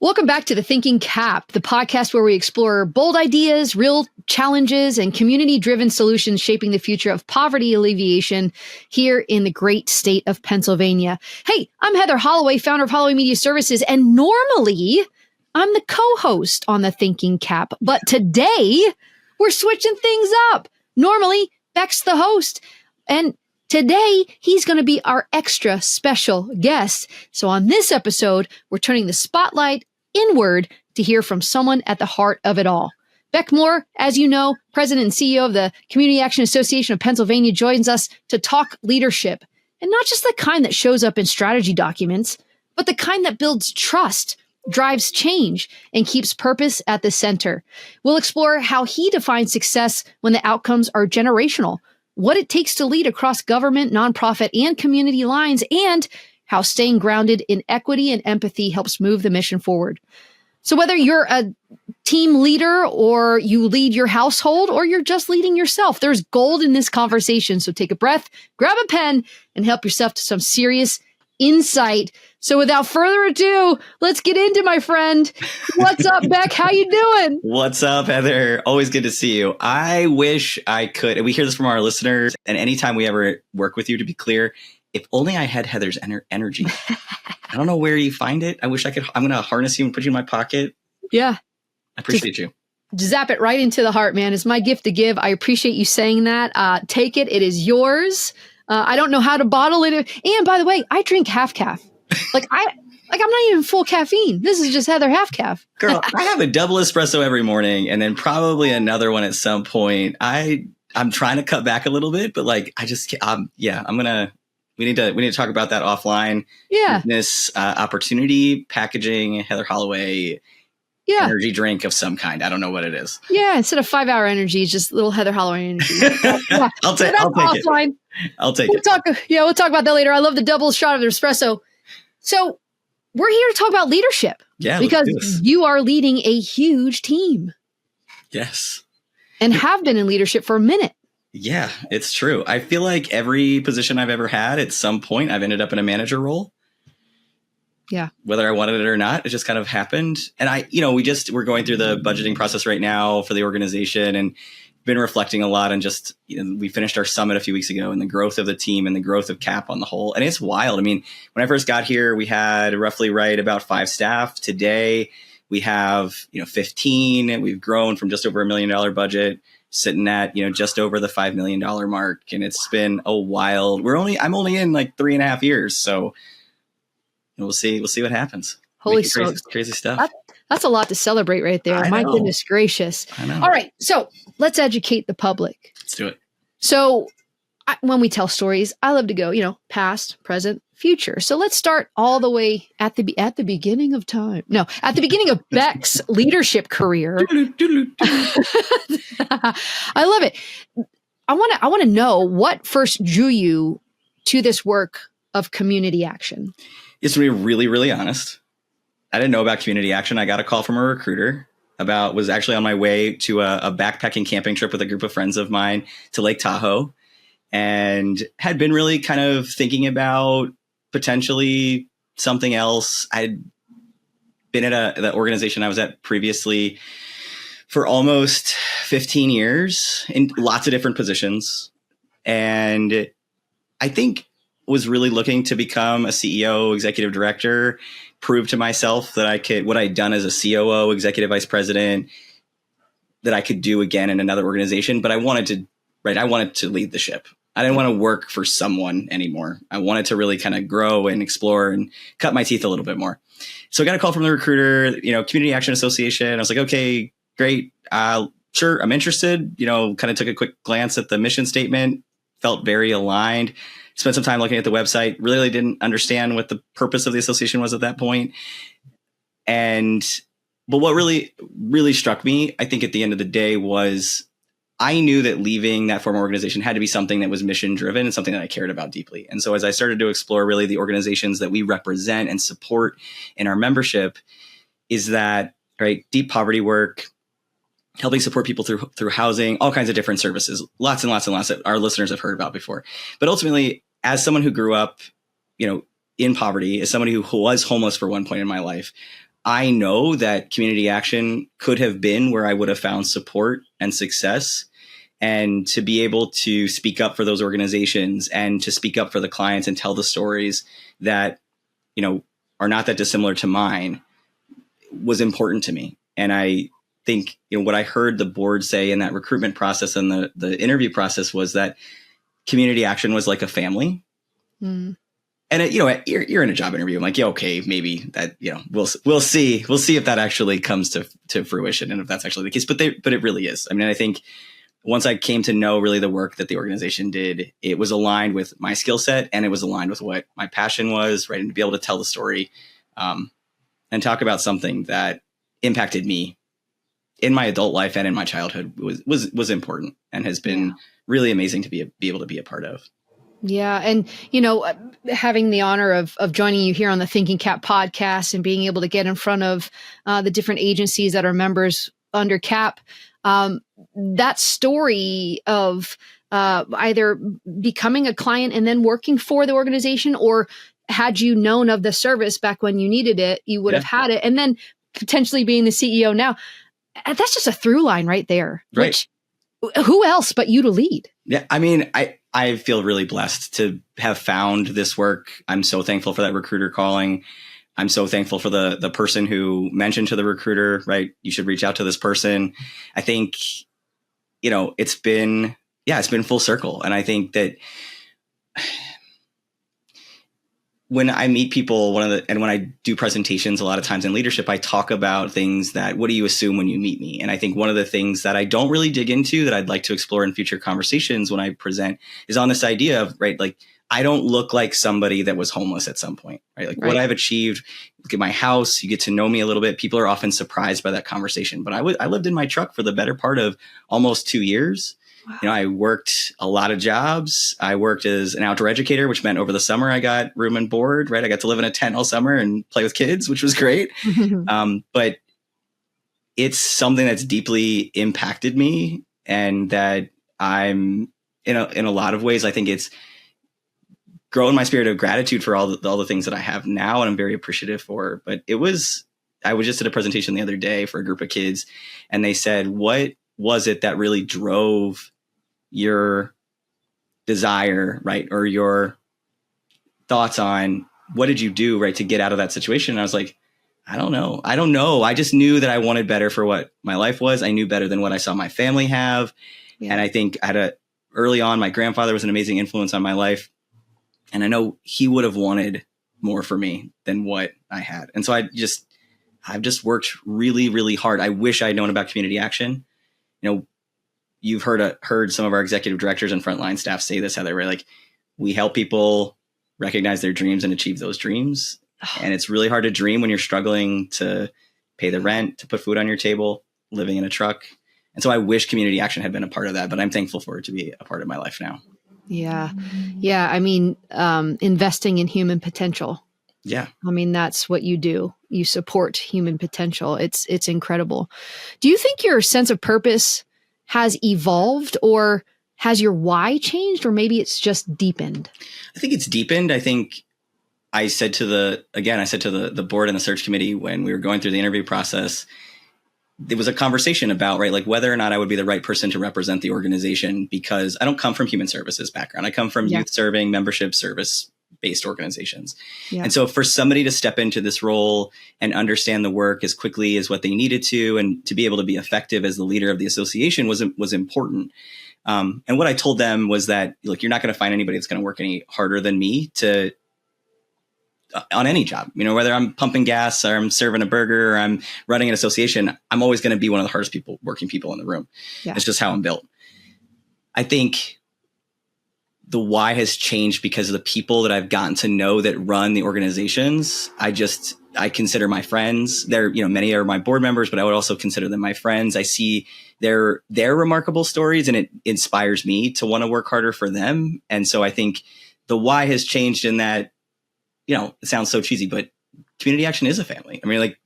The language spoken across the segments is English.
Welcome back to the Thinking CAAP, the podcast where we explore bold ideas, real challenges, and community-driven solutions shaping the future of poverty alleviation here in the great state of Pennsylvania. Hey, I'm Heather Holloway, founder of Holloway Media Services, and normally I'm the co-host on the Thinking CAAP, but today we're switching things up. Normally, Beck's the host, and today, he's going to be our extra special guest. So on this episode, we're turning the spotlight inward to hear from someone at the heart of it all. Beck Moore, as you know, president and CEO of the Community Action Association of Pennsylvania, joins us to talk leadership. And not just the kind that shows up in strategy documents, but the kind that builds trust, drives change, and keeps purpose at the center. We'll explore how he defines success when the outcomes are generational, what it takes to lead across government, nonprofit, and community lines, and how staying grounded in equity and empathy helps move the mission forward. So whether you're a team leader or you lead your household or you're just leading yourself, there's gold in this conversation. So take a breath, grab a pen, and help yourself to some serious insight. So without further ado, let's get into my friend. What's up, Beck? How you doing? What's up, Heather? Always good to see you. I wish I could. We hear this from our listeners, and anytime we ever work with you, to be clear, if only I had Heather's energy. I don't know where you find it. I wish I could. I'm going to harness you and put you in my pocket. Yeah. I appreciate you. Zap it right into the heart, man. It's my gift to give. I appreciate you saying that. Take it. It is yours. I don't know how to bottle it. And by the way, I drink half calf. I'm not even full caffeine. This is just Heather half calf. Girl, I have a double espresso every morning and then probably another one at some point. I'm trying to cut back a little bit, but we need to talk about that offline. Yeah. This opportunity packaging Heather Holloway energy drink of some kind. I don't know what it is. Yeah. Instead of 5 hour energy, it's just little Heather Holloway energy. Yeah. I'll take it. We'll talk about that later. I love the double shot of the espresso. So we're here to talk about leadership. Yeah. Because you are leading a huge team. Yes. And have been in leadership for a minute. Yeah, it's true. I feel like every position I've ever had, at some point, I've ended up in a manager role. Yeah. Whether I wanted it or not, it just kind of happened. And we're going through the budgeting process right now for the organization and been reflecting a lot on just, we finished our summit a few weeks ago and the growth of the team and the growth of CAAP on the whole. And it's wild. I mean, when I first got here, we had roughly about 5 staff. Today, we have, 15, and we've grown from just over $1 million budget, sitting at, just over the $5 million mark. And it's been a wild, I'm only in like 3.5 years. So we'll see what happens. Holy smokes. Crazy stuff. That's a lot to celebrate right there. My goodness gracious. I know. All right. So let's educate the public. Let's do it. So when we tell stories, I love to go, past, present, future. So let's start all the way at the beginning of time. No, at the beginning of Beck's leadership career. I love it. I want to know what first drew you to this work of community action. It's to be really, really honest. I didn't know about community action. I got a call from a recruiter was actually on my way to a backpacking camping trip with a group of friends of mine to Lake Tahoe, and had been really kind of thinking about potentially something else. I'd been at the organization I was at previously for almost 15 years in lots of different positions. And I think was really looking to become a CEO, executive director, prove to myself that I could, what I'd done as a COO, executive vice president, that I could do again in another organization. But I wanted to lead the ship. I didn't want to work for someone anymore. I wanted to really kind of grow and explore and cut my teeth a little bit more. So I got a call from the recruiter, Community Action Association. I was like, okay, great. Sure. I'm interested, kind of took a quick glance at the mission statement, felt very aligned, spent some time looking at the website, really didn't understand what the purpose of the association was at that point. But what really, really struck me, I think at the end of the day, was I knew that leaving that former organization had to be something that was mission driven and something that I cared about deeply. And so as I started to explore really the organizations that we represent and support in our membership, is that deep poverty work, helping support people through housing, all kinds of different services, lots and lots and lots that our listeners have heard about before. But ultimately, as someone who grew up, in poverty, as somebody who was homeless for one point in my life, I know that community action could have been where I would have found support and success, and to be able to speak up for those organizations and to speak up for the clients and tell the stories that, are not that dissimilar to mine was important to me. And I think, what I heard the board say in that recruitment process and the interview process was that community action was like a family. Mm. And you're in a job interview. I'm like, yeah, okay, maybe that, we'll see if that actually comes to fruition and if that's actually the case. But it really is. I mean, I think once I came to know really the work that the organization did, it was aligned with my skill set and it was aligned with what my passion was, right? And to be able to tell the story and talk about something that impacted me in my adult life and in my childhood was important and has been really amazing to be able to be a part of. Yeah. And, having the honor of joining you here on the Thinking CAAP podcast and being able to get in front of the different agencies that are members under CAAP, that story of either becoming a client and then working for the organization, or had you known of the service back when you needed it, you would have had it. And then potentially being the CEO now, that's just a through line right there. Right. Which, who else but you to lead? Yeah. I mean, I feel really blessed to have found this work. I'm so thankful for that recruiter calling. I'm so thankful for the person who mentioned to the recruiter, right, you should reach out to this person. I think, it's been full circle. And I think that when I meet people, and when I do presentations, a lot of times in leadership, I talk about things that, what do you assume when you meet me? And I think one of the things that I don't really dig into that I'd like to explore in future conversations when I present is on this idea of, right, like, I don't look like somebody that was homeless at some point, right? Like what I've achieved, look at my house, you get to know me a little bit. People are often surprised by that conversation, but I lived in my truck for the better part of almost 2 years. Wow. I worked a lot of jobs. I worked as an outdoor educator, which meant over the summer I got room and board, right? I got to live in a tent all summer and play with kids, which was great. But it's something that's deeply impacted me, and that I'm in a lot of ways, I think it's grown my spirit of gratitude for all the things that I have now, and I'm very appreciative for. But I was just at a presentation the other day for a group of kids, and they said, what was it that really drove your desire, right? Or your thoughts on what did you do, right, to get out of that situation? And I was like, I don't know. I just knew that I wanted better for what my life was. I knew better than what I saw my family have. Yeah. And I think early on, my grandfather was an amazing influence on my life. And I know he would have wanted more for me than what I had. And so I've just worked really, really hard. I wish I'd known about community action. You've heard some of our executive directors and frontline staff say this, Heather, right? Like, we help people recognize their dreams and achieve those dreams. And it's really hard to dream when you're struggling to pay the rent, to put food on your table, living in a truck. And so I wish community action had been a part of that, but I'm thankful for it to be a part of my life now. Yeah. Yeah. I mean, investing in human potential. Yeah. I mean, that's what you do. You support human potential. It's incredible. Do you think your sense of purpose has evolved, or has your why changed, or maybe it's just deepened? I think it's deepened. I think I said to the board and the search committee when we were going through the interview process, there was a conversation about, right, like whether or not I would be the right person to represent the organization, because I don't come from human services background. I come from youth serving, membership service based organizations. Yeah. And so for somebody to step into this role and understand the work as quickly as what they needed to, and to be able to be effective as the leader of the association was important. And what I told them was that, look, you're not going to find anybody that's going to work any harder than me on any job, whether I'm pumping gas or I'm serving a burger or I'm running an association, I'm always going to be one of the hardest working people in the room. Yeah. It's just how I'm built. I think the why has changed because of the people that I've gotten to know that run the organizations. I consider my friends. They're, many are my board members, but I would also consider them my friends. I see their remarkable stories, and it inspires me to want to work harder for them. And so I think the why has changed in that, it sounds so cheesy, but community action is a family. I mean, like,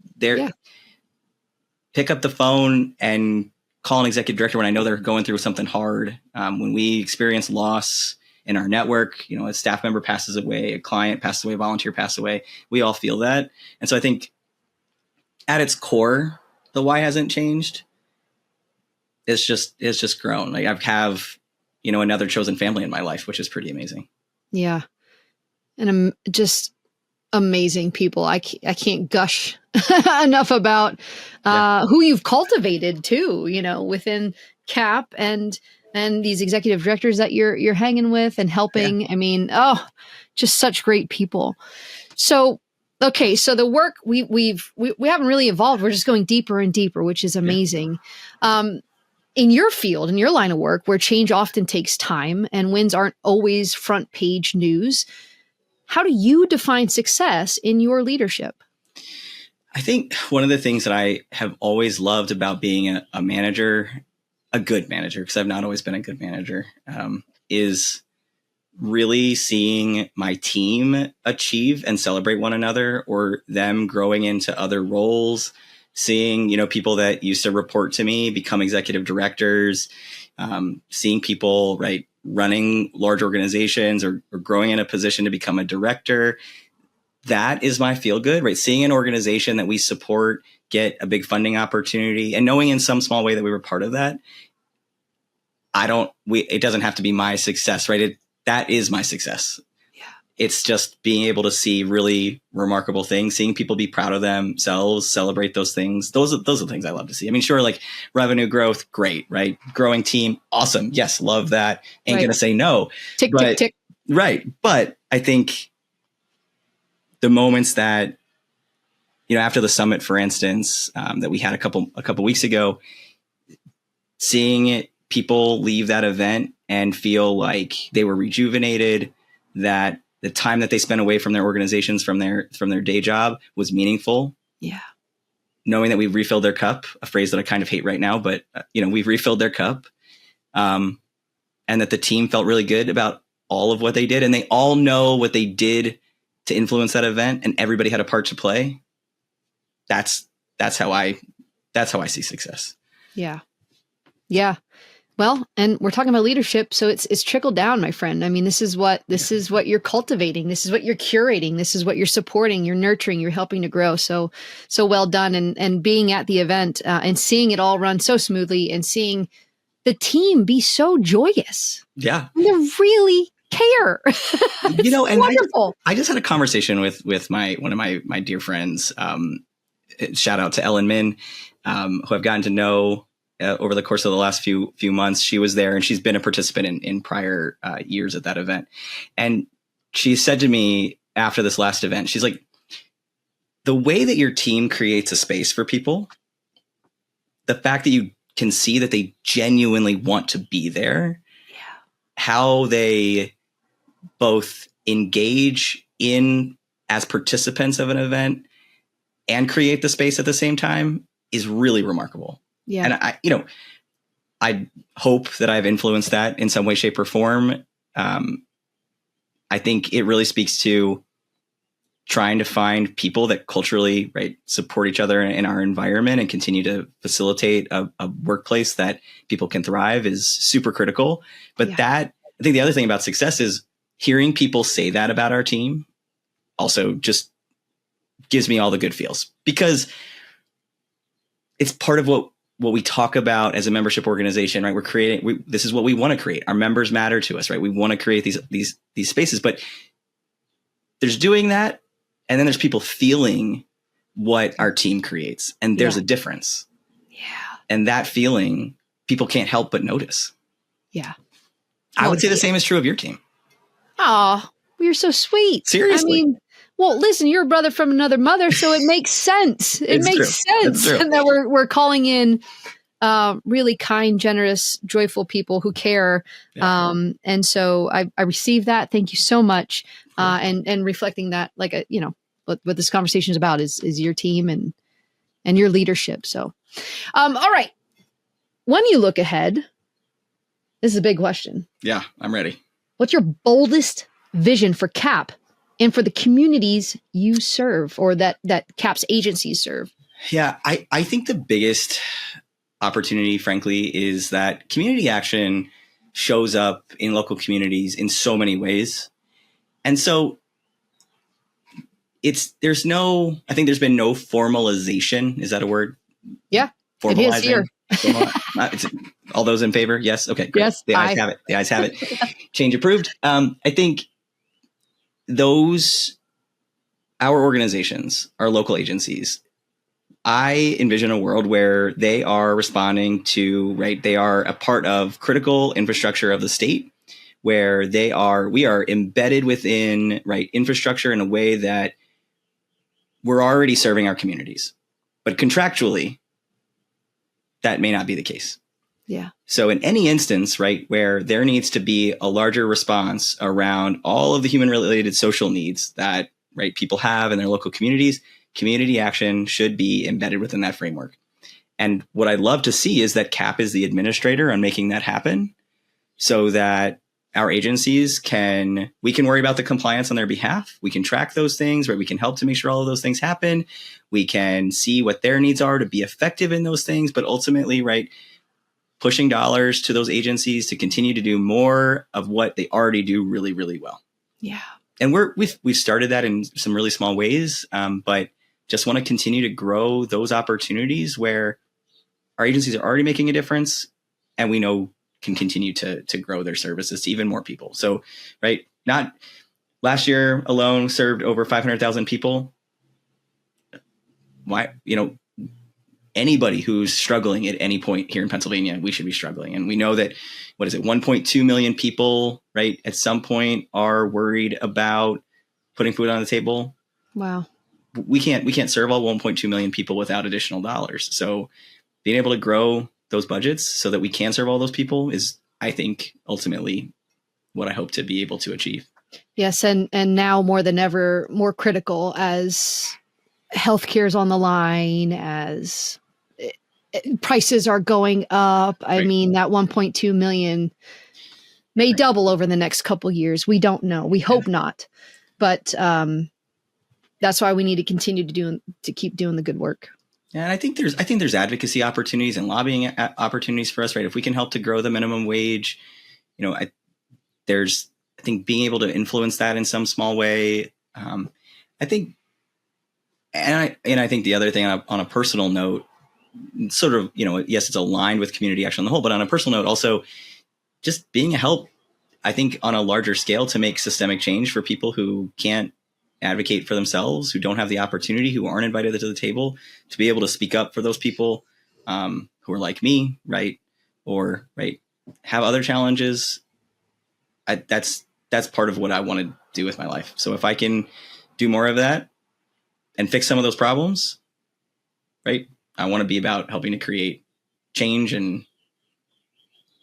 pick up the phone and call an executive director when I know they're going through something hard. When we experience loss in our network, a staff member passes away, a client passes away, a volunteer passes away, we all feel that. And so I think at its core, the why hasn't changed. It's just grown. Like I have, another chosen family in my life, which is pretty amazing. Yeah. And just amazing people. I can't gush enough about who you've cultivated too, within CAAP and these executive directors that you're hanging with and helping. Yeah. I mean, just such great people. So, okay. So the work we haven't really evolved. We're just going deeper and deeper, which is amazing. Yeah. In your field, in your line of work, where change often takes time and wins aren't always front page news, how do you define success in your leadership? I think one of the things that I have always loved about being a manager, a good manager, because I've not always been a good manager, is really seeing my team achieve and celebrate one another, or them growing into other roles, seeing, people that used to report to me become executive directors, seeing people, running large organizations or growing in a position to become a director. That is my feel good, right? Seeing an organization that we support get a big funding opportunity and knowing in some small way that we were part of that. It doesn't have to be my success, right? That is my success. Yeah. It's just being able to see really remarkable things, seeing people be proud of themselves, celebrate those things. Those are the things I love to see. I mean, sure, like revenue growth, great, right? Growing team, awesome. Yes, love that. Ain't going to say no. Tick. Right. But I think the moments that, after the summit, for instance, that we had a couple weeks ago, seeing people leave that event and feel like they were rejuvenated, that the time that they spent away from their organizations, from their day job was meaningful. Yeah. Knowing that we've refilled their cup, a phrase that I kind of hate right now, but we've refilled their cup, and that the team felt really good about all of what they did. And they all know what they did to influence that event, and everybody had a part to play. That's how I see success. Yeah. Yeah. Well, and we're talking about leadership, so it's trickled down, my friend. I mean, this is what you're cultivating. This is what you're curating. This is what you're supporting, you're nurturing, you're helping to grow. So well done. And being at the event and seeing it all run so smoothly and seeing the team be so joyous. Yeah. And they really care. And wonderful. I just had a conversation with one of my dear friends. Shout out to Ellen Min, who I've gotten to know over the course of the last few months. She was there and she's been a participant in prior years at that event. And she said to me after this last event, she's like, the way that your team creates a space for people, the fact that you can see that they genuinely want to be there, how they both engage in as participants of an event and create the space at the same time is really remarkable. Yeah. And I hope that I've influenced that in some way, shape, or form. I think it really speaks to trying to find people that culturally, support each other in our environment and continue to facilitate a workplace that people can thrive is super critical. But I think the other thing about success is hearing people say that about our team also just gives me all the good feels, because it's part of what we talk about as a membership organization, right? We're creating, this is what we want to create. Our members matter to us, right? We want to create these spaces, but there's doing that. And then there's people feeling what our team creates. And there's a difference. Yeah. And that feeling, people can't help but notice. Yeah. I would say the same is true of your team. Oh, you're so sweet. Seriously. I mean, well, listen, you're a brother from another mother, so it makes sense. It makes sense that we're calling in really kind, generous, joyful people who care. Yeah. And so I received that. Thank you so much. And reflecting that, what this conversation is about is your team and your leadership. So, all right. When you look ahead, this is a big question. Yeah, I'm ready. What's your boldest vision for CAAP and for the communities you serve, or that CAAP's agencies serve? Yeah, I think the biggest opportunity, frankly, is that community action shows up in local communities in so many ways. And so, I think there's been no formalization. Is that a word? Yeah, it is here. All those in favor? Yes. Okay, great. Yes, the ayes have it. The ayes have it. Change approved. I think our organizations, our local agencies, I envision a world where they are responding to, right, they are a part of critical infrastructure of the state, where we are embedded within, right, infrastructure in a way that we're already serving our communities. But contractually, that may not be the case. Yeah. So in any instance, right, where there needs to be a larger response around all of the human related social needs that, right, people have in their local communities, community action should be embedded within that framework. And what I'd love to see is that CAAP is the administrator on making that happen, so that our agencies we can worry about the compliance on their behalf. We can track those things, right? We can help to make sure all of those things happen. We can see what their needs are to be effective in those things, but ultimately, right, pushing dollars to those agencies to continue to do more of what they already do really, really well. Yeah. And we've started that in some really small ways, but just want to continue to grow those opportunities where our agencies are already making a difference, and we know can continue to grow their services to even more people. So, right, not last year alone served over 500,000 people. Why, anybody who's struggling at any point here in Pennsylvania, we should be struggling. And we know that, 1.2 million people, right, at some point are worried about putting food on the table. Wow. We can't serve all 1.2 million people without additional dollars. So being able to grow those budgets so that we can serve all those people is, I think, ultimately what I hope to be able to achieve. Yes. And now more than ever, more critical as healthcare is on the line, as prices are going up. I mean, that 1.2 million may double over the next couple of years. We don't know. We hope not. But that's why we need to continue to keep doing the good work. And I think there's advocacy opportunities and lobbying opportunities for us, right? If we can help to grow the minimum wage, I think being able to influence that in some small way. I think the other thing on a personal note, sort of, yes, it's aligned with community action on the whole, but on a personal note, also just being a help, I think, on a larger scale to make systemic change for people who can't advocate for themselves, who don't have the opportunity, who aren't invited to the table, to be able to speak up for those people who are like me, right? Or, right, have other challenges. That's part of what I want to do with my life. So if I can do more of that and fix some of those problems, right, I want to be about helping to create change and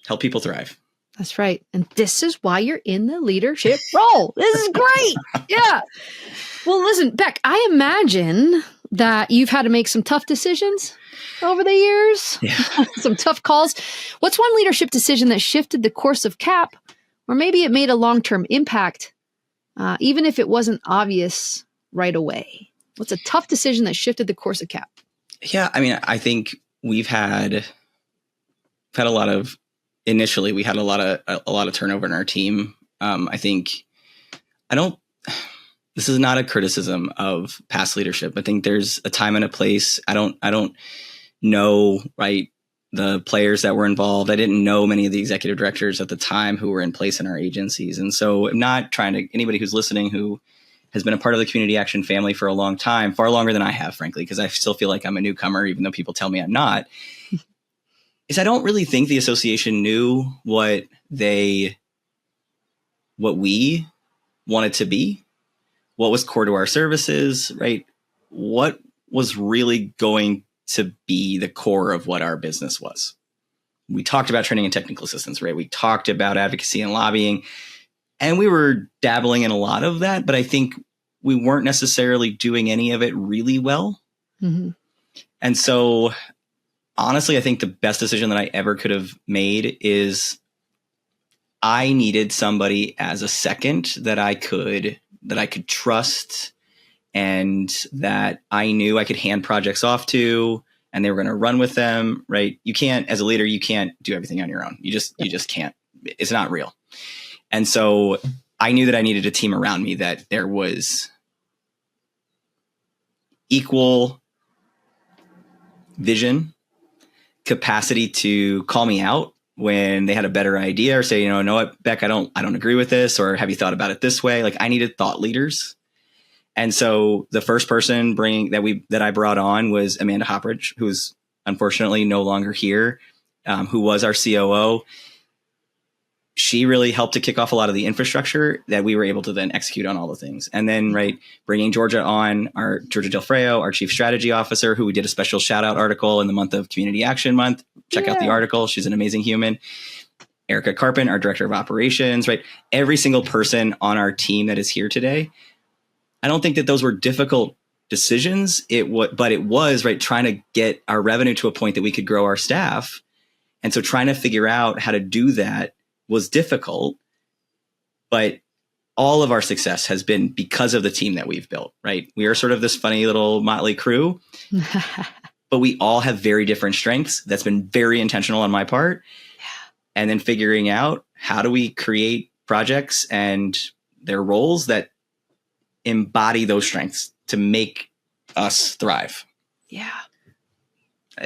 help people thrive. That's right. And this is why you're in the leadership role. This is great. Yeah. Well, listen, Beck, I imagine that you've had to make some tough decisions over the years. Yeah. Some tough calls. What's one leadership decision that shifted the course of CAAP, or maybe it made a long-term impact, even if it wasn't obvious right away? What's a tough decision that shifted the course of CAAP? Yeah. I mean, I think we've had a lot of, initially we had a lot of turnover in our team. This is not a criticism of past leadership. I think there's a time and a place. I don't know, right, the players that were involved. I didn't know many of the executive directors at the time who were in place in our agencies. And so I'm not trying to, anybody who's listening who has been a part of the community action family for a long time, far longer than I have, frankly, because I still feel like I'm a newcomer, even though people tell me I'm not, is I don't really think the association knew what we wanted to be, what was core to our services, right? What was really going to be the core of what our business was. We talked about training and technical assistance, right? We talked about advocacy and lobbying, and we were dabbling in a lot of that, but I think we weren't necessarily doing any of it really well. Mm-hmm. And so honestly, I think the best decision that I ever could have made is I needed somebody as a second that I could trust, and that I knew I could hand projects off to, and they were going to run with them, right? You can't, as a leader, you can't do everything on your own. You just can't. It's not real. And so I knew that I needed a team around me that there was equal vision, capacity to call me out when they had a better idea, or say, you know what, Beck, I don't agree with this, or have you thought about it this way? Like, I needed thought leaders. And so the first person that I brought on was Amanda Hopridge, who's unfortunately no longer here, who was our COO. She really helped to kick off a lot of the infrastructure that we were able to then execute on all the things. And then, bringing Georgia on, Georgia Del Freo, our chief strategy officer, who we did a special shout out article in the month of Community Action Month. Check out the article. She's an amazing human. Erica Carpin, our director of operations, right? Every single person on our team that is here today. I don't think that those were difficult decisions. But it was trying to get our revenue to a point that we could grow our staff. And so trying to figure out how to do that was difficult, but all of our success has been because of the team that we've built, right? We are sort of this funny little motley crew, but we all have very different strengths. That's been very intentional on my part. Yeah. And then figuring out, how do we create projects and their roles that embody those strengths to make us thrive. Yeah.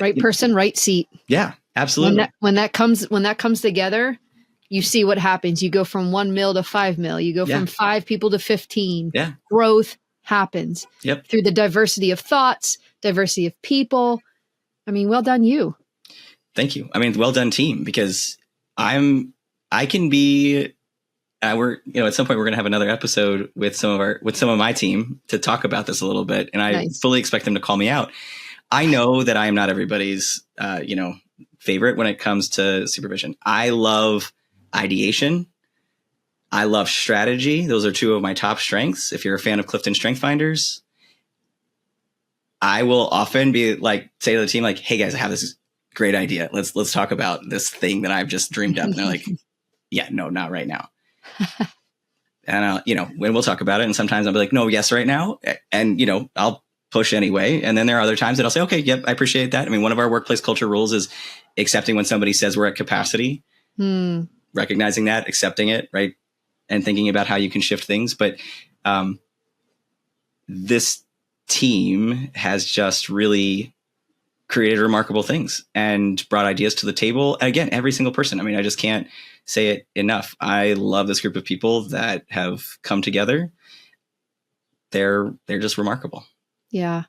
Right person, right seat. Yeah, absolutely. When that comes together, you see what happens. You go from 1 mil to 5 mil. You go from 5 people to 15. Yeah. Growth happens. Yep. Through the diversity of thoughts, diversity of people. I mean, well done, you. Thank you. I mean, well done, team, because I can be, we're, at some point we're going to have another episode with some of my team to talk about this a little bit. And I fully expect them to call me out. I know that I am not everybody's, favorite when it comes to supervision. I love ideation. I love strategy. Those are 2 of my top strengths. If you're a fan of Clifton Strength Finders, I will often be say to the team, hey guys, I have this great idea. Let's talk about this thing that I've just dreamed up. And they're like, yeah, no, not right now. And when we'll talk about it. And sometimes I'll be like, no, yes, right now. And, I'll push anyway. And then there are other times that I'll say, okay, yep, I appreciate that. I mean, one of our workplace culture rules is accepting when somebody says we're at capacity, recognizing that, accepting it, right? And thinking about how you can shift things. But this team has just really created remarkable things and brought ideas to the table. And again, every single person. I mean, I just can't say it enough. I love this group of people that have come together. They're just remarkable. Yeah.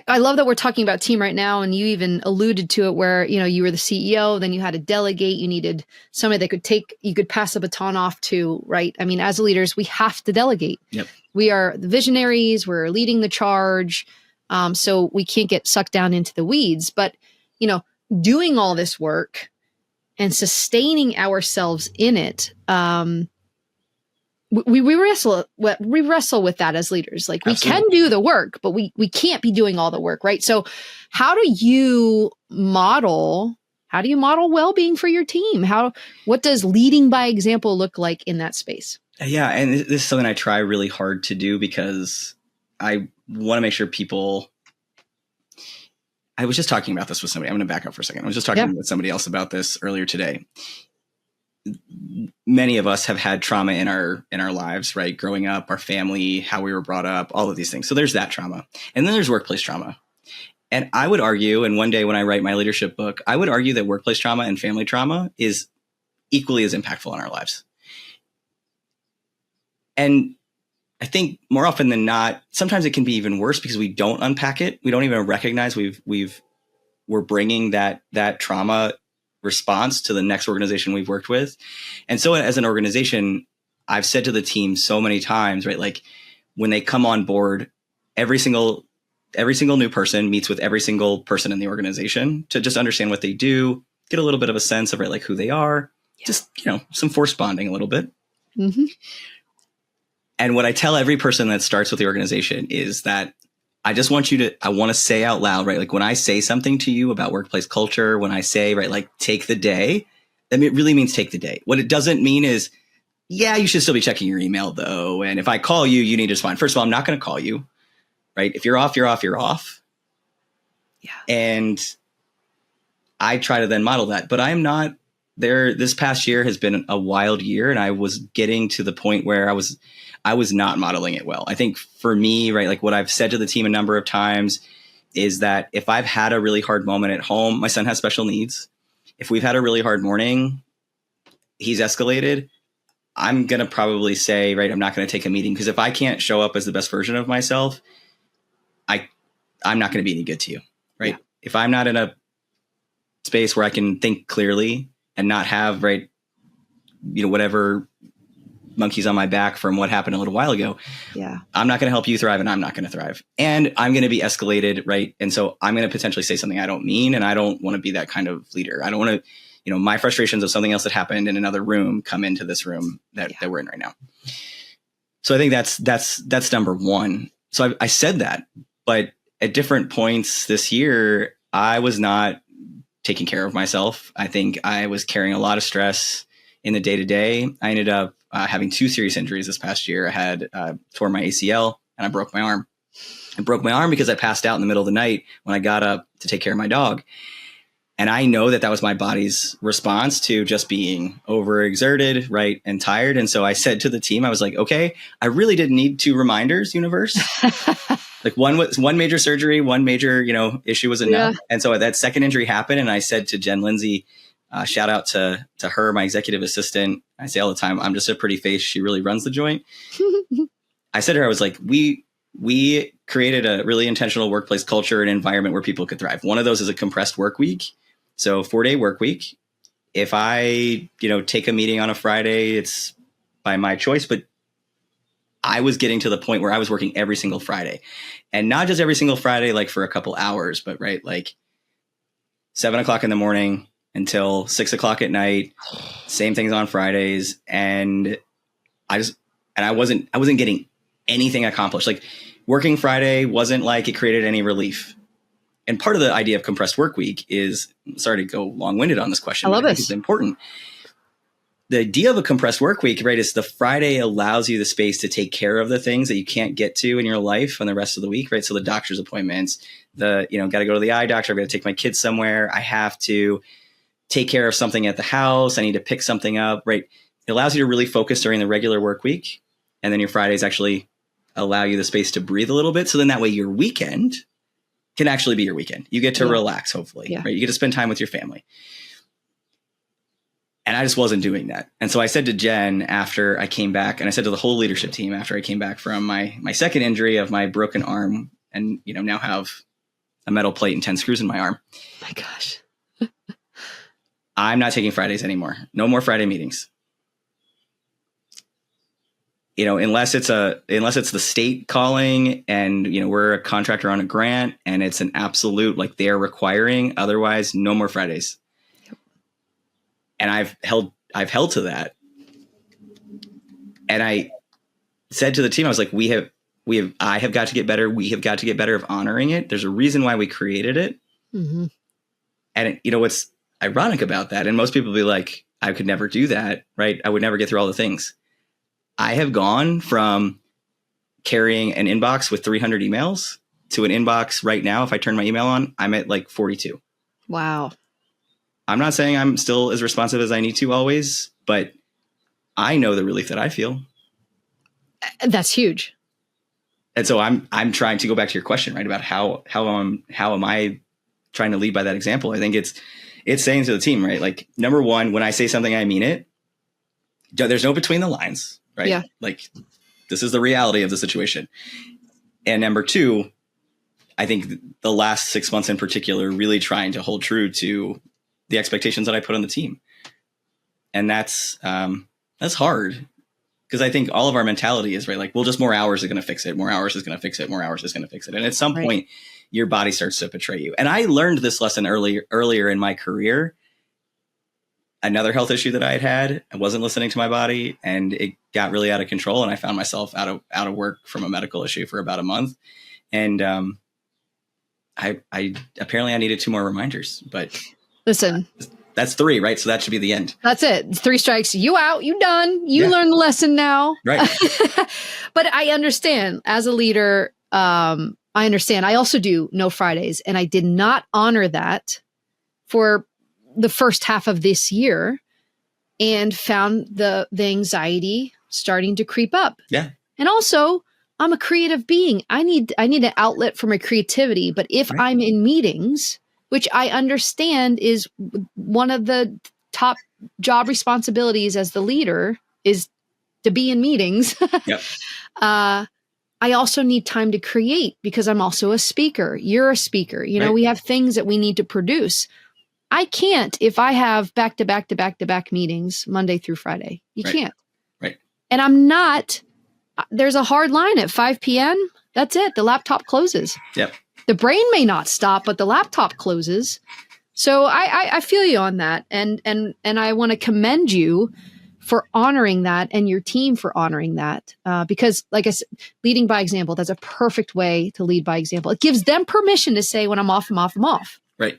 I love that we're talking about team right now. And you even alluded to it where, you were the CEO, then you had to delegate, you needed somebody that you could pass the baton off to, right? I mean, as leaders, we have to delegate. Yep. We are the visionaries, we're leading the charge. So we can't get sucked down into the weeds, but, doing all this work and sustaining ourselves in it, we wrestle with that as leaders. We Absolutely. Can do the work, but we can't be doing all the work, right? So how do you model well-being for your team? What does leading by example look like in that space? Yeah. And this is something I try really hard to do because I want to make sure I was just talking about this with somebody. I'm going to back up for a second. I was just talking with somebody else about this earlier today. Many of us have had trauma in our lives, right? Growing up, our family, how we were brought up, all of these things. So there's that trauma. And then there's workplace trauma. And I would argue, and one day when I write my leadership book, I would argue that workplace trauma and family trauma is equally as impactful in our lives. And I think more often than not, sometimes it can be even worse because we don't unpack it. We don't even recognize we're bringing that trauma response to the next organization we've worked with. And so as an organization, I've said to the team so many times, right? When they come on board, every single new person meets with every single person in the organization to just understand what they do, get a little bit of a sense of who they are, just, some force bonding a little bit. Mm-hmm. And what I tell every person that starts with the organization is that I just want I want to say out loud, right? When I say something to you about workplace culture, when I say, take the day, then it really means take the day. What it doesn't mean is, yeah, you should still be checking your email though. And if I call you, you need to respond. First of all, I'm not going to call you, right? If you're off, you're off, you're off. Yeah. And I try to then model that, but I'm not this past year has been a wild year, and I was getting to the point where I was not modeling it well. I think for me, right, like what I've said to the team a number of times is that if I've had a really hard moment at home, my son has special needs. If we've had a really hard morning, he's escalated, I'm going to probably say, right, I'm not going to take a meeting, because if I can't show up as the best version of myself, I'm not going to be any good to you, right? Yeah. If I'm not in a space where I can think clearly and not have, right, whatever monkeys on my back from what happened a little while ago, I'm not going to help you thrive, and I'm not going to thrive, and I'm going to be escalated, right? And so I'm going to potentially say something I don't mean, and I don't want to be that kind of leader. I don't want to, my frustrations of something else that happened in another room come into this room that we're in right now. So I think that's number one. So I said that, but at different points this year, I was not taking care of myself. I think I was carrying a lot of stress in the day to day. I ended up having 2 serious injuries this past year. I had tore my ACL and I broke my arm. I broke my arm because I passed out in the middle of the night when I got up to take care of my dog. And I know that was my body's response to just being overexerted, right, and tired. And so I said to the team, I was like, okay, I really didn't need 2 reminders, universe. Like one major surgery, one major, issue was enough. Yeah. And so that second injury happened. And I said to Jen Lindsay, shout out to her, my executive assistant. I say all the time, I'm just a pretty face. She really runs the joint. I said to her, I was like, we created a really intentional workplace culture and environment where people could thrive. One of those is a compressed work week. So 4-day work week. If I, take a meeting on a Friday, it's by my choice, but I was getting to the point where I was working every single Friday, and not just every single Friday, like for a couple hours, but right, like 7 o'clock in the morning until 6 o'clock at night, same things on Fridays. And I wasn't getting anything accomplished. Like working Friday wasn't like it created any relief. And part of the idea of compressed work week is, sorry to go long-winded on this question, I think it's important. The idea of a compressed work week, right, is the Friday allows you the space to take care of the things that you can't get to in your life on the rest of the week, right? So the doctor's appointments, got to go to the eye doctor, I've got to take my kids somewhere, I have to take care of something at the house, I need to pick something up, right? It allows you to really focus during the regular work week. And then your Fridays actually allow you the space to breathe a little bit. So then that way your weekend can actually be your weekend. You get to relax, hopefully, right? You get to spend time with your family. And I just wasn't doing that. And so I said to Jen after I came back, and I said to the whole leadership team after I came back from my second injury of my broken arm, and now have a metal plate and 10 screws in my arm. My gosh. I'm not taking Fridays anymore. No more Friday meetings. Unless it's the state calling and, we're a contractor on a grant and it's an absolute, like they're requiring, otherwise no more Fridays. Yep. And I've held to that. And I said to the team, I was like, I have got to get better. We have got to get better of honoring it. There's a reason why we created it. Mm-hmm. And what's ironic about that, and most people will be like, I could never do that, right? I would never get through all the things. I have gone from carrying an inbox with 300 emails to an inbox right now. If I turn my email on, I'm at like 42. Wow. I'm not saying I'm still as responsive as I need to always, but I know the relief that I feel. That's huge. And so I'm trying to go back to your question, right? About how am I trying to lead by that example? I think it's saying to the team, right? Like, number one, when I say something, I mean it. There's no between the lines. Right. Yeah. Like, this is the reality of the situation. And number two, I think the last 6 months in particular, really trying to hold true to the expectations that I put on the team. And that's hard, because I think all of our mentality is, right, like, well, just more hours are going to fix it. More hours is going to fix it. More hours is going to fix it. And at some point, your body starts to betray you. And I learned this lesson earlier in my career. Another health issue that I had, I wasn't listening to my body, and it got really out of control. And I found myself out of work from a medical issue for about a month. And I apparently I needed 2 more reminders, but listen, that's 3, right? So that should be the end. That's it. 3 strikes, you out, you done, you learned the lesson now. Right. But I understand as a leader, I understand. I also do no Fridays, and I did not honor that for the first half of this year. and found the anxiety starting to creep up. Yeah. And also, I'm a creative being. I need an outlet for my creativity. But if I'm in meetings, which I understand is one of the top job responsibilities as the leader is to be in meetings. Yep. I also need time to create because I'm also a speaker. You're a speaker. You know, we have things that we need to produce. I can't if I have back to back meetings Monday through Friday. You can't. Right. And I'm not, there's a hard line at 5 p.m. That's it. The laptop closes. Yep. The brain may not stop, but the laptop closes. So I feel you on that. And I want to commend you for honoring that and your team for honoring that. Because like I said, leading by example, that's a perfect way to lead by example. It gives them permission to say when I'm off, I'm off, I'm off. Right.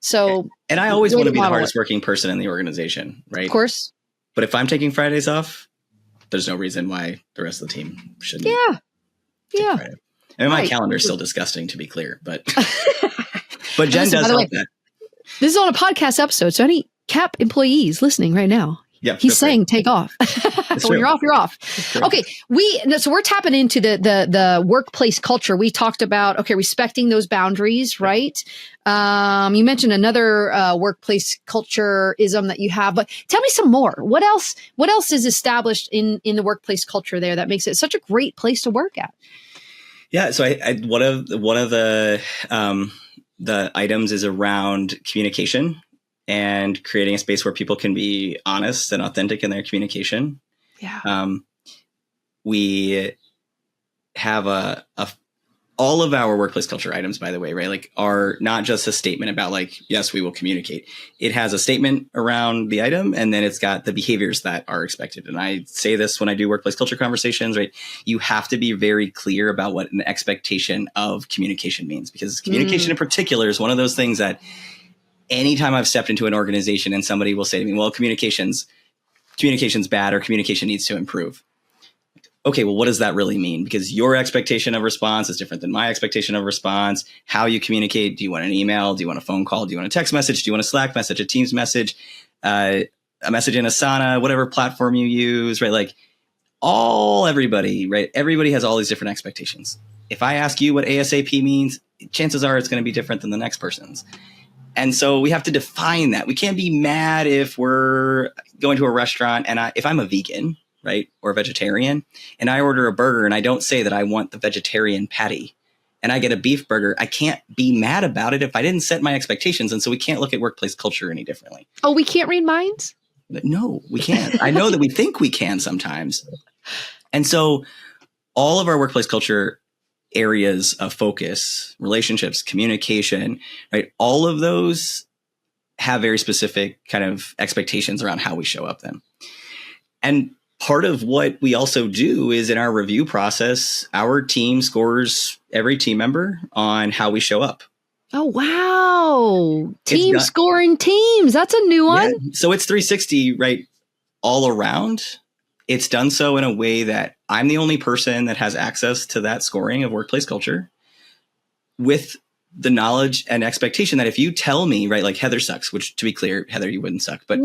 So, and I always want to be the hardest working person in the organization, right? Of course. But if I'm taking Fridays off, there's no reason why the rest of the team shouldn't. Yeah. Friday. I mean, my calendar is still disgusting, to be clear, but Jen does help that. This is on a podcast episode, so any CAAP employees listening right now, he's saying take off. So when you're off, you're off. Okay, so we're tapping into the workplace culture. We talked about respecting those boundaries, right? You mentioned another workplace culture-ism that you have, but tell me some more. What else is established in the workplace culture there that makes it such a great place to work at? Yeah, so I one of the items is around communication and creating a space where people can be honest and authentic in their communication. Yeah. We have all of our workplace culture items, by the way, right? Like are not just a statement about like, yes, we will communicate. It has a statement around the item, and then it's got the behaviors that are expected. And I say this when I do workplace culture conversations, right? You have to be very clear about what an expectation of communication means, because communication in particular is one of those things that anytime I've stepped into an organization and somebody will say to me, well, communication's bad or communication needs to improve. Okay, well, what does that really mean? Because your expectation of response is different than my expectation of response. How you communicate, do you want an email? Do you want a phone call? Do you want a text message? Do you want a Slack message, a Teams message, a message in Asana, whatever platform you use, right? Like everybody, right? Everybody has all these different expectations. If I ask you what ASAP means, chances are it's going to be different than the next person's. And so we have to define that. We can't be mad if we're going to a restaurant and if I'm a vegan, right, or a vegetarian, and I order a burger and I don't say that I want the vegetarian patty and I get a beef burger, I can't be mad about it if I didn't set my expectations. And so we can't look at workplace culture any differently. Oh, we can't read minds? No, we can't. I know that we think we can sometimes. And so all of our workplace culture areas of focus, relationships, communication, right? All of those have very specific kind of expectations around how we show up then. And part of what we also do is in our review process, our team scores every team member on how we show up. Oh, wow. Team scoring teams. That's a new one. Yeah. So it's 360, right? All around. It's done so in a way that I'm the only person that has access to that scoring of workplace culture, with the knowledge and expectation that if you tell me, right, like Heather sucks, which to be clear, Heather, you wouldn't suck. But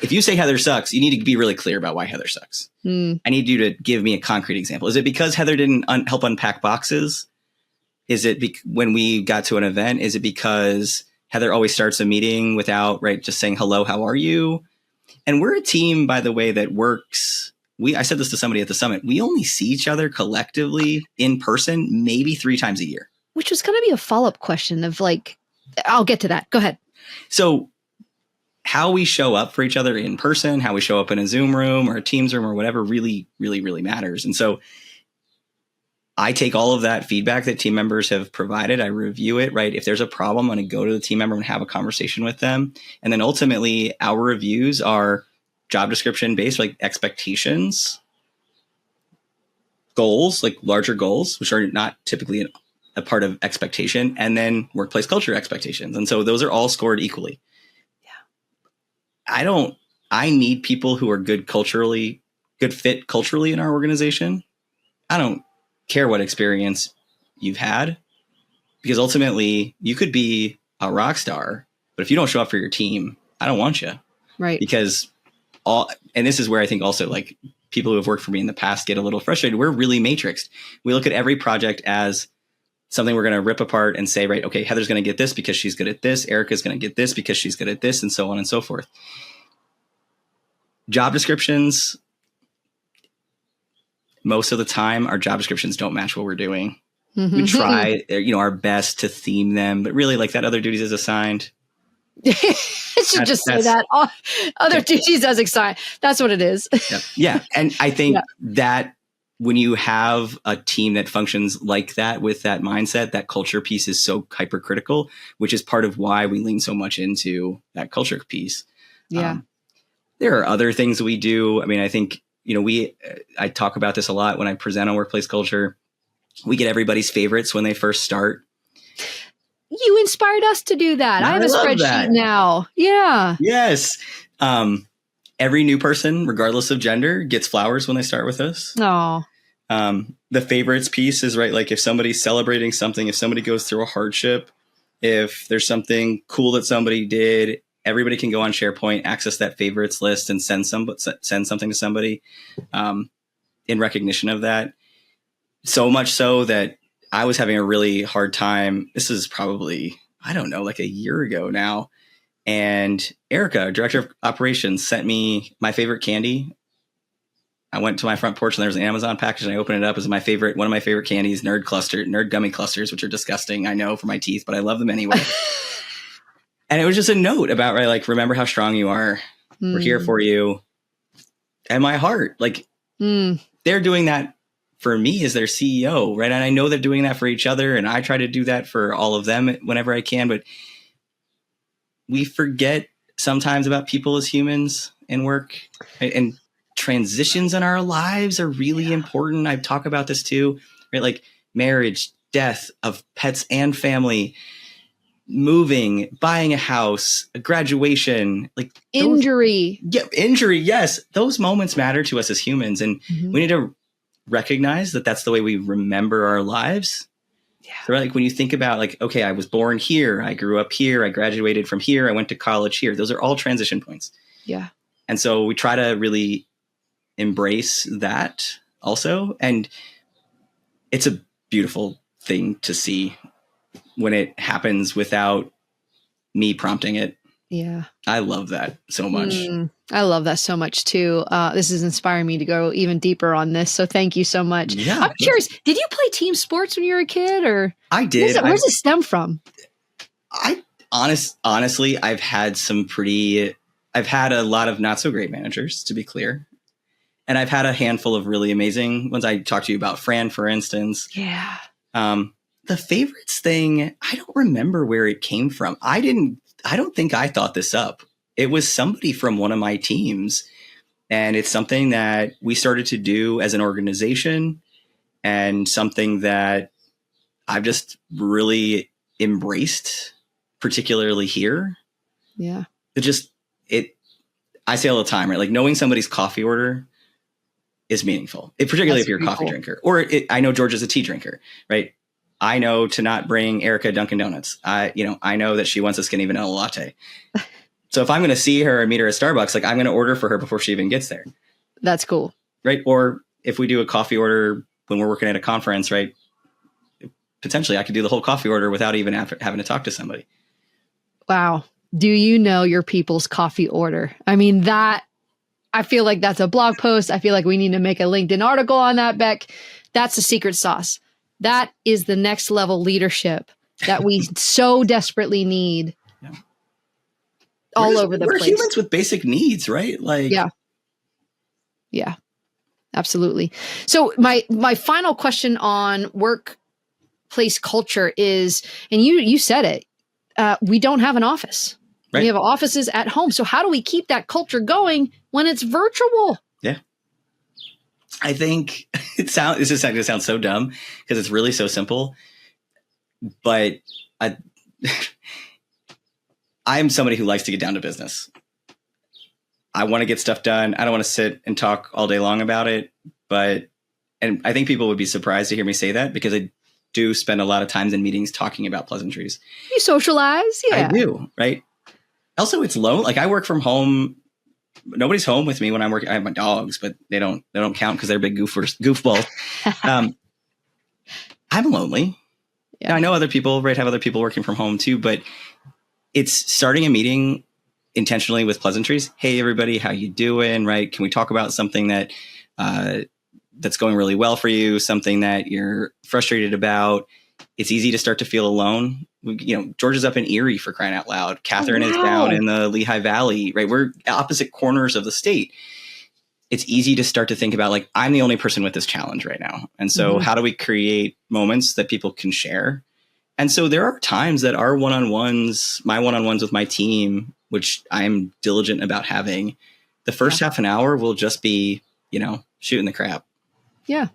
if you say Heather sucks, you need to be really clear about why Heather sucks. I need you to give me a concrete example. Is it because Heather didn't help unpack boxes? Is it when we got to an event? Is it because Heather always starts a meeting without, right, just saying, hello, how are you? And we're a team, by the way, that works. I said this to somebody at the summit. We only see each other collectively in person maybe 3 times a year. Which was going to be a follow-up question of like, I'll get to that. Go ahead. So how we show up for each other in person, how we show up in a Zoom room or a Teams room or whatever really, really, really matters. And so I take all of that feedback that team members have provided. I review it, right? If there's a problem, I'm going to go to the team member and have a conversation with them. And then ultimately our reviews are job description based, like expectations, goals, like larger goals, which are not typically a part of expectation, and then workplace culture expectations. And so those are all scored equally. Yeah. I need people who are good fit culturally in our organization. I don't care what experience you've had, because ultimately you could be a rock star, but if you don't show up for your team, I don't want you. Right. Because and this is where I think also like people who have worked for me in the past get a little frustrated. We're really matrixed. We look at every project as something we're going to rip apart and say, right, okay, Heather's going to get this because she's good at this. Erica's going to get this because she's good at this, and so on and so forth. Job descriptions, most of the time, our job descriptions don't match what we're doing. Mm-hmm. We try, our best to theme them, but really like that other duties as assigned. Should just say that other duties as assigned. That's what it is. Yeah. And I think that when you have a team that functions like that with that mindset, that culture piece is so hypercritical, which is part of why we lean so much into that culture piece. Yeah. There are other things we do. I mean, I think, I talk about this a lot when I present on workplace culture. We get everybody's favorites when they first start. You inspired us to do that. I have a spreadsheet now. Yeah. Yes. Every new person, regardless of gender, gets flowers when they start with us. Oh. The favorites piece is right. Like if somebody's celebrating something, if somebody goes through a hardship, if there's something cool that somebody did, everybody can go on SharePoint, access that favorites list, and send something to somebody in recognition of that. So much so that I was having a really hard time. This is probably, I don't know, like a year ago now. And Erica, director of operations, sent me my favorite candy. I went to my front porch and there was an Amazon package and I opened it up. It was one of my favorite candies, Nerd gummy clusters, which are disgusting, I know, for my teeth, but I love them anyway. And it was just a note about, right, like, remember how strong you are. We're here for you. And my heart, like, they're doing that for me as their CEO, right? And I know they're doing that for each other. And I try to do that for all of them whenever I can. But we forget sometimes about people as humans in work, and transitions in our lives are really important. I talk about this too, right? Like marriage, death of pets and family, moving, buying a house, a graduation, like injury. Injury. Yes. Those moments matter to us as humans. And we need to recognize that that's the way we remember our lives. Yeah. So like when you think about like, okay, I was born here, I grew up here, I graduated from here, I went to college here. Those are all transition points. Yeah. And so we try to really embrace that also. And it's a beautiful thing to see when it happens without me prompting it. Yeah. I love that so much. I love that so much too. This is inspiring me to go even deeper on this. So thank you so much. Yeah, I'm curious, did you play team sports when you were a kid, or? I did. Where's it stem from? Honestly, I've had a lot of not so great managers, to be clear. And I've had a handful of really amazing ones. I talked to you about Fran, for instance. Yeah. The favorites thing, I don't remember where it came from. I don't think I thought this up. It was somebody from one of my teams. And it's something that we started to do as an organization, and something that I've just really embraced, particularly here. Yeah. I say all the time, right? Like knowing somebody's coffee order is meaningful, particularly if you're a coffee drinker, or I know George is a tea drinker, right? I know to not bring Erica Dunkin' Donuts. I know that she wants a skinny vanilla latte. So if I'm going to see her and meet her at Starbucks, like I'm going to order for her before she even gets there. That's cool. Right. Or if we do a coffee order when we're working at a conference, right? Potentially I could do the whole coffee order without even having to talk to somebody. Wow. Do you know your people's coffee order? I mean, I feel like that's a blog post. I feel like we need to make a LinkedIn article on that, Beck. That's the secret sauce. That is the next level leadership that we so desperately need. Yeah. All over the place. We're humans with basic needs, right? Like, yeah, absolutely. So my final question on workplace culture is, and you said it, we don't have an office. Right. We have offices at home. So how do we keep that culture going when it's virtual? Yeah. I think it's just going to sound so dumb because it's really so simple, but I'm somebody who likes to get down to business. I want to get stuff done. I don't want to sit and talk all day long about it, and I think people would be surprised to hear me say that because I do spend a lot of times in meetings talking about pleasantries. You socialize. Yeah, I do. Right. Also, it's low. Like I work from home Nobody's home with me when I'm working. I have my dogs, but they don't count because they're big goofballs. I'm lonely. Yeah. Now, I know other people, right, have other people working from home too, but it's starting a meeting intentionally with pleasantries. Hey, everybody, how you doing? Right? Can we talk about something that that's going really well for you? Something that you're frustrated about? It's easy to start to feel alone. George is up in Erie, for crying out loud. Catherine is down in the Lehigh Valley, right? We're opposite corners of the state. It's easy to start to think about, like, I'm the only person with this challenge right now. And so how do we create moments that people can share? And so there are times that our one-on-ones, my one-on-ones with my team, which I'm diligent about having, the first half an hour will just be, shooting the crap. Yeah.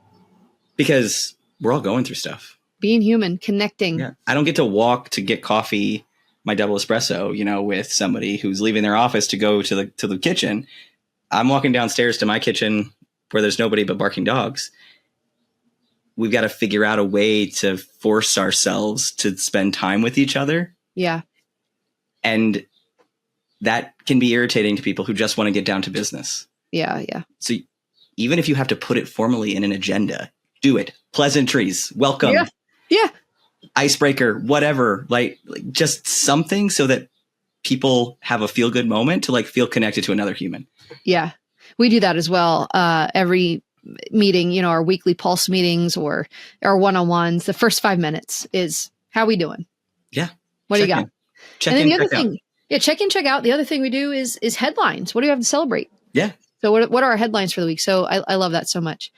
Because we're all going through stuff. Being human, connecting. Yeah. I don't get to walk to get coffee, my double espresso, with somebody who's leaving their office to go to the kitchen. I'm walking downstairs to my kitchen where there's nobody but barking dogs. We've got to figure out a way to force ourselves to spend time with each other. Yeah. And that can be irritating to people who just want to get down to business. Yeah. Yeah. So even if you have to put it formally in an agenda, do it. Pleasantries, welcome. Yeah. Icebreaker, whatever, like just something so that people have a feel good moment to feel connected to another human. Yeah. We do that as well. Every meeting, our weekly pulse meetings or our one-on-ones, the first 5 minutes is, how we doing? Yeah. What do you got? Check and then in, the other check thing, out. Check in, check out. The other thing we do is headlines. What do you have to celebrate? Yeah. So what are our headlines for the week? So I love that so much.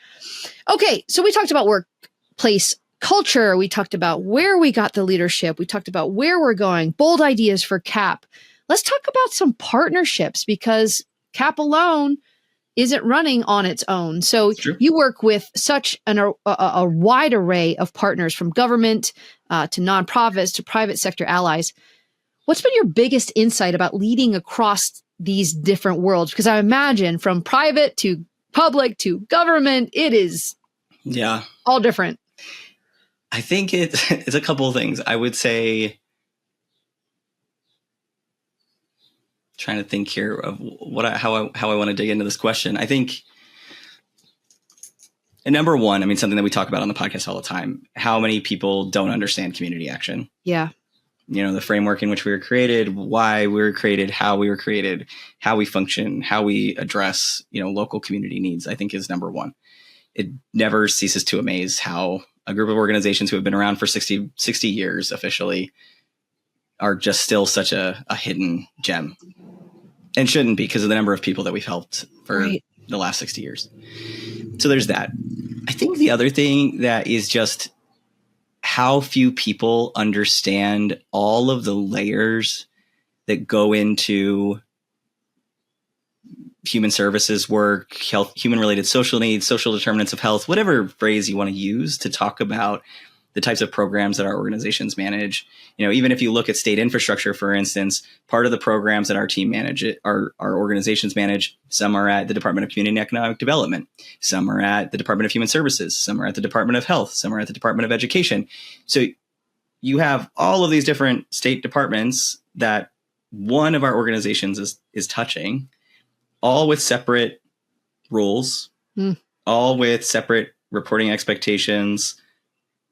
Okay. So we talked about workplace culture. We talked about where we got the leadership. We talked about where we're going, bold ideas for CAAP. Let's talk about some partnerships, because CAAP alone isn't running on its own. So you work with such a wide array of partners, from government to nonprofits to private sector allies. What's been your biggest insight about leading across these different worlds? Because I imagine from private to public to government, it is all different. I think it's a couple of things. I would say, trying to think here of how I want to dig into this question. I think, and number one, something that we talk about on the podcast all the time, how many people don't understand community action. Yeah. The framework in which we were created, why we were created, how we were created, how we function, how we address, local community needs, I think is number one. It never ceases to amaze how a group of organizations who have been around for 60 years officially are just still such a hidden gem, and shouldn't be, because of the number of people that we've helped for the last 60 years. So there's that. I think the other thing that is just how few people understand all of the layers that go into human services work, health, human-related social needs, social determinants of health, whatever phrase you want to use to talk about the types of programs that our organizations manage. Even if you look at state infrastructure, for instance, part of the programs that our team manage, our organizations manage, some are at the Department of Community and Economic Development, some are at the Department of Human Services, some are at the Department of Health, some are at the Department of Education. So you have all of these different state departments that one of our organizations is touching, all with separate rules, all with separate reporting expectations,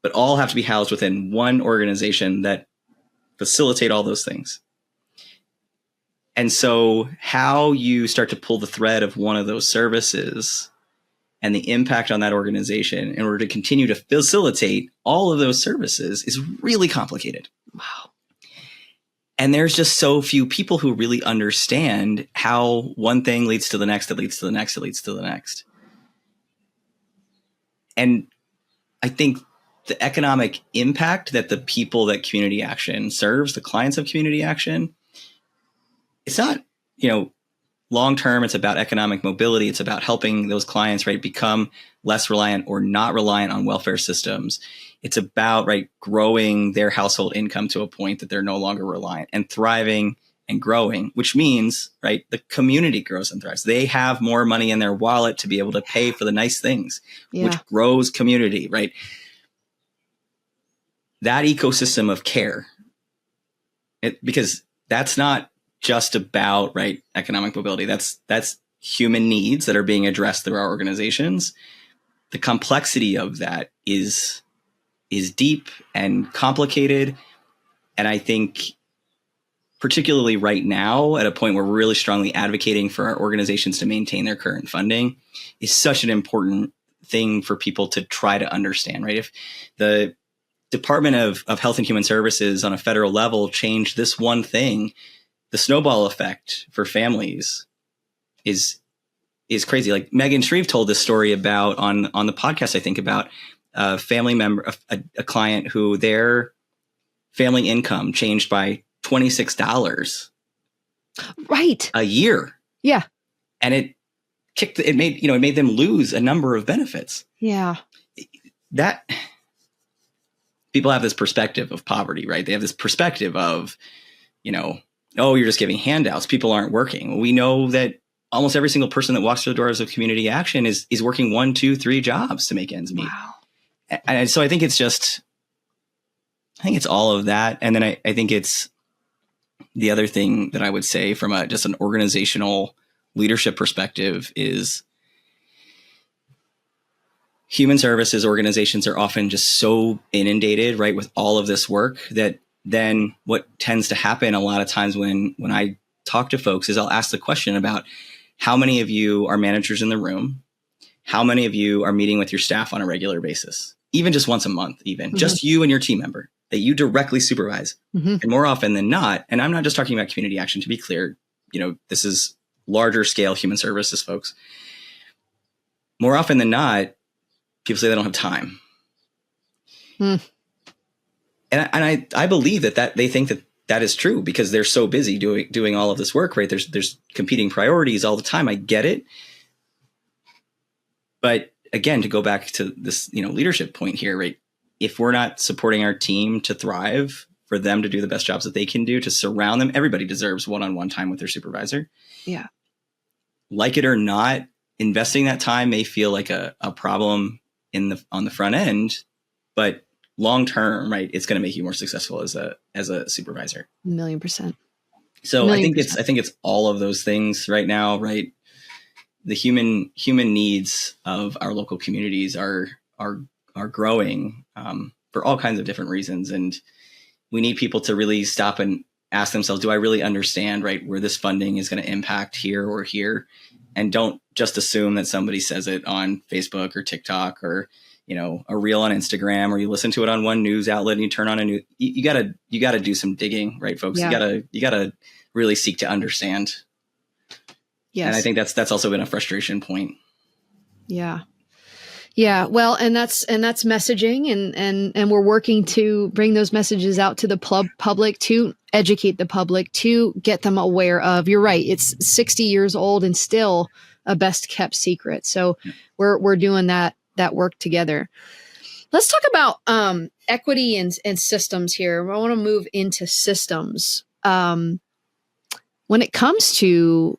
but all have to be housed within one organization that facilitate all those things. And so how you start to pull the thread of one of those services and the impact on that organization in order to continue to facilitate all of those services is really complicated. Wow. And there's just so few people who really understand how one thing leads to the next, that leads to the next, that leads to the next. And I think the economic impact that the people that community action serves, the clients of community action, it's not, long-term, it's about economic mobility. It's about helping those clients, become less reliant or not reliant on welfare systems. It's about, growing their household income to a point that they're no longer reliant and thriving and growing, which means, the community grows and thrives. They have more money in their wallet to be able to pay for the nice things, which grows community, That ecosystem of care, because that's not just about, right, economic mobility. That's human needs that are being addressed through our organizations. The complexity of that is deep and complicated. And I think particularly right now, at a point where we're really strongly advocating for our organizations to maintain their current funding, is such an important thing for people to try to understand, right? If the Department of Health and Human Services on a federal level changed this one thing, the snowball effect for families is crazy. Like Megan Shreve told this story about on the podcast, I think, about a family member, a client who their family income changed by $26 right a year. Yeah. And it made them lose a number of benefits. Yeah. That people have this perspective of poverty, right? They have this perspective of, oh, you're just giving handouts. People aren't working. Well, we know that almost every single person that walks through the doors of community action is working 1, 2, 3 jobs to make ends meet. Wow. And so I think it's all of that. And then I think it's the other thing that I would say from just an organizational leadership perspective is human services organizations are often just so inundated, right, with all of this work that then what tends to happen a lot of times when I talk to folks is I'll ask the question about how many of you are managers in the room? How many of you are meeting with your staff on a regular basis? Even just once a month, even just you and your team member that you directly supervise. And more often than not, and I'm not just talking about community action, to be clear, this is larger scale human services folks. More often than not, people say they don't have time. And I believe that they think that is true because they're so busy doing all of this work, right? There's competing priorities all the time. I get it. But again, to go back to this, leadership point here, right? If we're not supporting our team to thrive, for them to do the best jobs that they can do, to surround them, everybody deserves one-on-one time with their supervisor. Yeah. Like it or not, investing that time may feel like a problem on the front end, but long term, right, it's going to make you more successful as a supervisor. 1,000,000%. So I think it's all of those things right now, right? The human needs of our local communities are growing for all kinds of different reasons, and we need people to really stop and ask themselves, do I really understand, right, where this funding is going to impact here or here? And don't just assume that somebody says it on Facebook or TikTok or, a reel on Instagram, or you listen to it on one news outlet and you turn on a new, you gotta do some digging, right, folks? Yeah. You gotta really seek to understand. Yes. And I think that's also been a frustration point. Yeah. Yeah. Well, and that's messaging and we're working to bring those messages out to the public, to educate the public, to get them aware of, you're right, it's 60 years old and still a best kept secret. So we're doing that work together. Let's talk about equity and systems here. I want to move into systems. When it comes to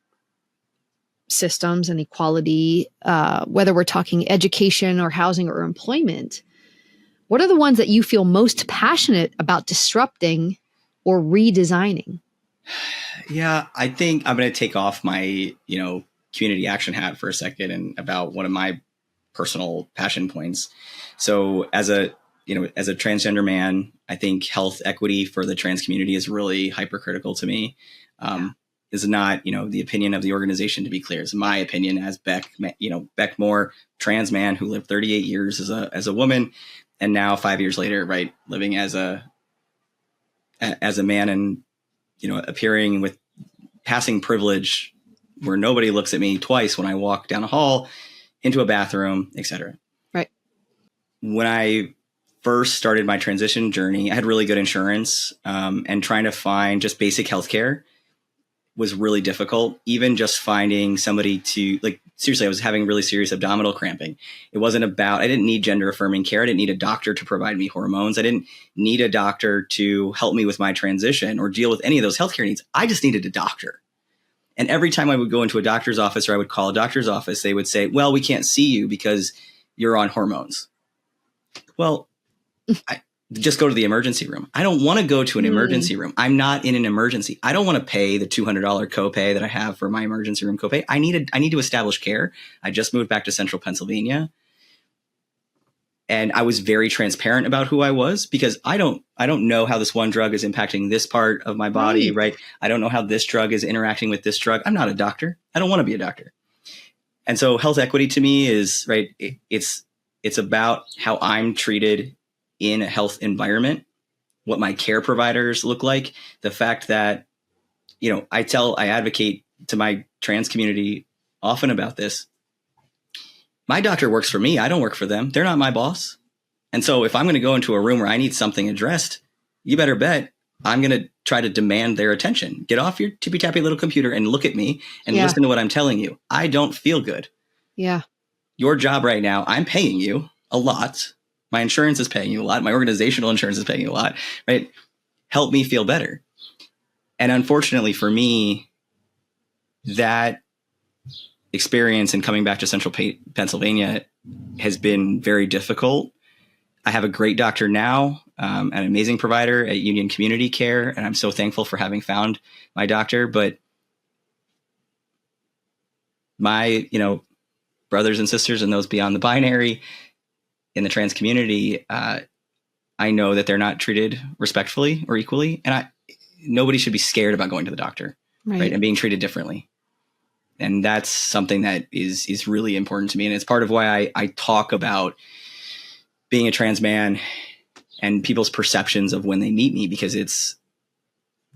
systems and equality, whether we're talking education or housing or employment, what are the ones that you feel most passionate about disrupting or redesigning? Yeah, I think I'm going to take off my, community action hat for a second and about one of my personal passion points. So as a transgender man, I think health equity for the trans community is really hypercritical to me. Is not, the opinion of the organization, to be clear. It's my opinion as Beck, Beck Moore, trans man who lived 38 years as a woman. And now 5 years later, right, living as a man and, appearing with passing privilege where nobody looks at me twice when I walk down a hall, into a bathroom, et cetera. Right. When I first started my transition journey, I had really good insurance, and trying to find just basic healthcare was really difficult. Even just finding somebody to, seriously, I was having really serious abdominal cramping. I didn't need gender affirming care. I didn't need a doctor to provide me hormones. I didn't need a doctor to help me with my transition or deal with any of those healthcare needs. I just needed a doctor. And every time I would go into a doctor's office or I would call a doctor's office, they would say, well, we can't see you because you're on hormones. Well, just go to the emergency room. I don't want to go to an emergency room. I'm not in an emergency. I don't want to pay the $200 copay that I have for my emergency room copay. I need to establish care. I just moved back to central Pennsylvania. And I was very transparent about who I was, because I don't know how this one drug is impacting this part of my body, right? I don't know how this drug is interacting with this drug. I'm not a doctor. I don't want to be a doctor. And so health equity to me is, right, it's about how I'm treated in a health environment, what my care providers look like, the fact that, I advocate to my trans community often about this. My doctor works for me. I don't work for them. They're not my boss. And so if I'm going to go into a room where I need something addressed, you better bet I'm going to try to demand their attention. Get off your tippy-tappy little computer and look at me and listen to what I'm telling you. I don't feel good. Yeah. Your job right now, I'm paying you a lot. My insurance is paying you a lot. My organizational insurance is paying you a lot, right? Help me feel better. And unfortunately for me, that experience in coming back to central Pennsylvania has been very difficult. I have a great doctor now, an amazing provider at Union Community Care, and I'm so thankful for having found my doctor. But my, brothers and sisters and those beyond the binary in the trans community, I know that they're not treated respectfully or equally, and nobody should be scared about going to the doctor, right? And being treated differently. And that's something that is really important to me. And it's part of why I talk about being a trans man and people's perceptions of when they meet me, because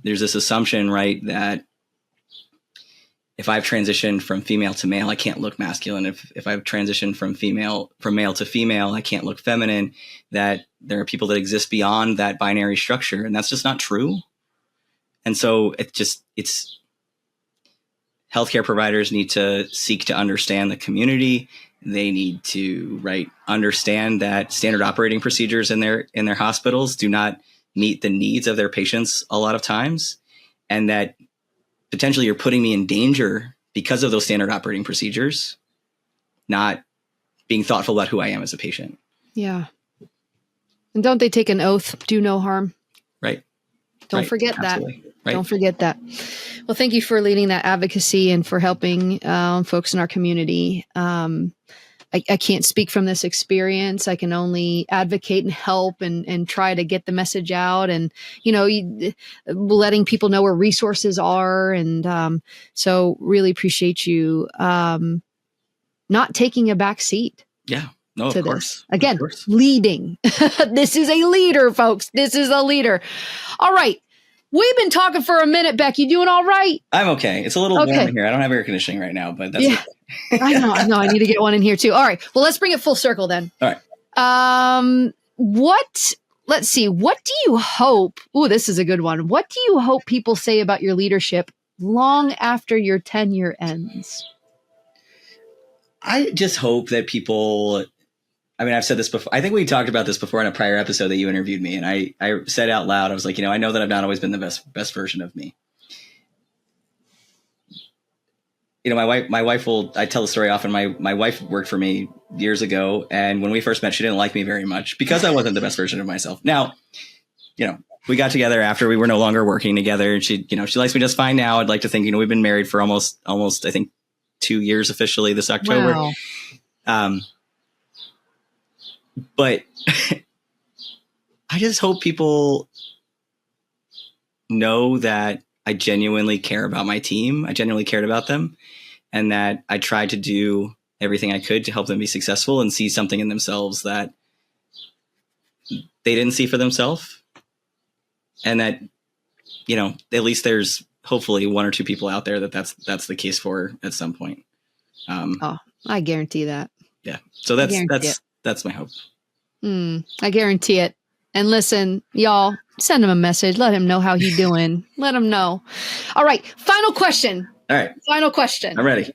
there's this assumption, right, that if I've transitioned from female to male, I can't look masculine. If I've transitioned from male to female, I can't look feminine, that there are people that exist beyond that binary structure. And that's just not true. And so it's healthcare providers need to seek to understand the community. They need to, understand that standard operating procedures in their hospitals do not meet the needs of their patients a lot of times, and that potentially you're putting me in danger because of those standard operating procedures, not being thoughtful about who I am as a patient. Yeah. And don't they take an oath, do no harm? Right. Don't forget Absolutely. that. Right. Don't forget that. Well, thank you for leading that advocacy and for helping folks in our community. I can't speak from this experience. I can only advocate and help and try to get the message out, and, letting people know where resources are. And so really appreciate you not taking a back seat. Yeah. No, of course. Again, of course. Leading. This is a leader, folks. This is a leader. All right. We've been talking for a minute, Beck. You doing all right? I'm okay. It's a little warm in here. I don't have air conditioning right now, but that's okay. I know. I need to get one in here too. All right. Well, let's bring it full circle then. All right. Let's see. What do you hope? Ooh, this is a good one. What do you hope people say about your leadership long after your tenure ends? I just hope that people, I've said this before. I think we talked about this before in a prior episode that you interviewed me. And I said out loud, I was like, I know that I've not always been the best version of me. My wife I tell the story often. My wife worked for me years ago. And when we first met, she didn't like me very much because I wasn't the best version of myself. Now, we got together after we were no longer working together. And she likes me just fine now. I'd like to think, we've been married for almost, I think 2 years officially this October. Wow. But I just hope people know that I genuinely care about my team. I genuinely cared about them, and that I tried to do everything I could to help them be successful and see something in themselves that they didn't see for themselves. And that, at least there's hopefully one or two people out there that's the case for at some point. I guarantee that. Yeah. So that's my hope. I guarantee it. And listen, y'all, send him a message. Let him know how he's doing. Let him know. All right. Final question. All right. Final question. I'm ready.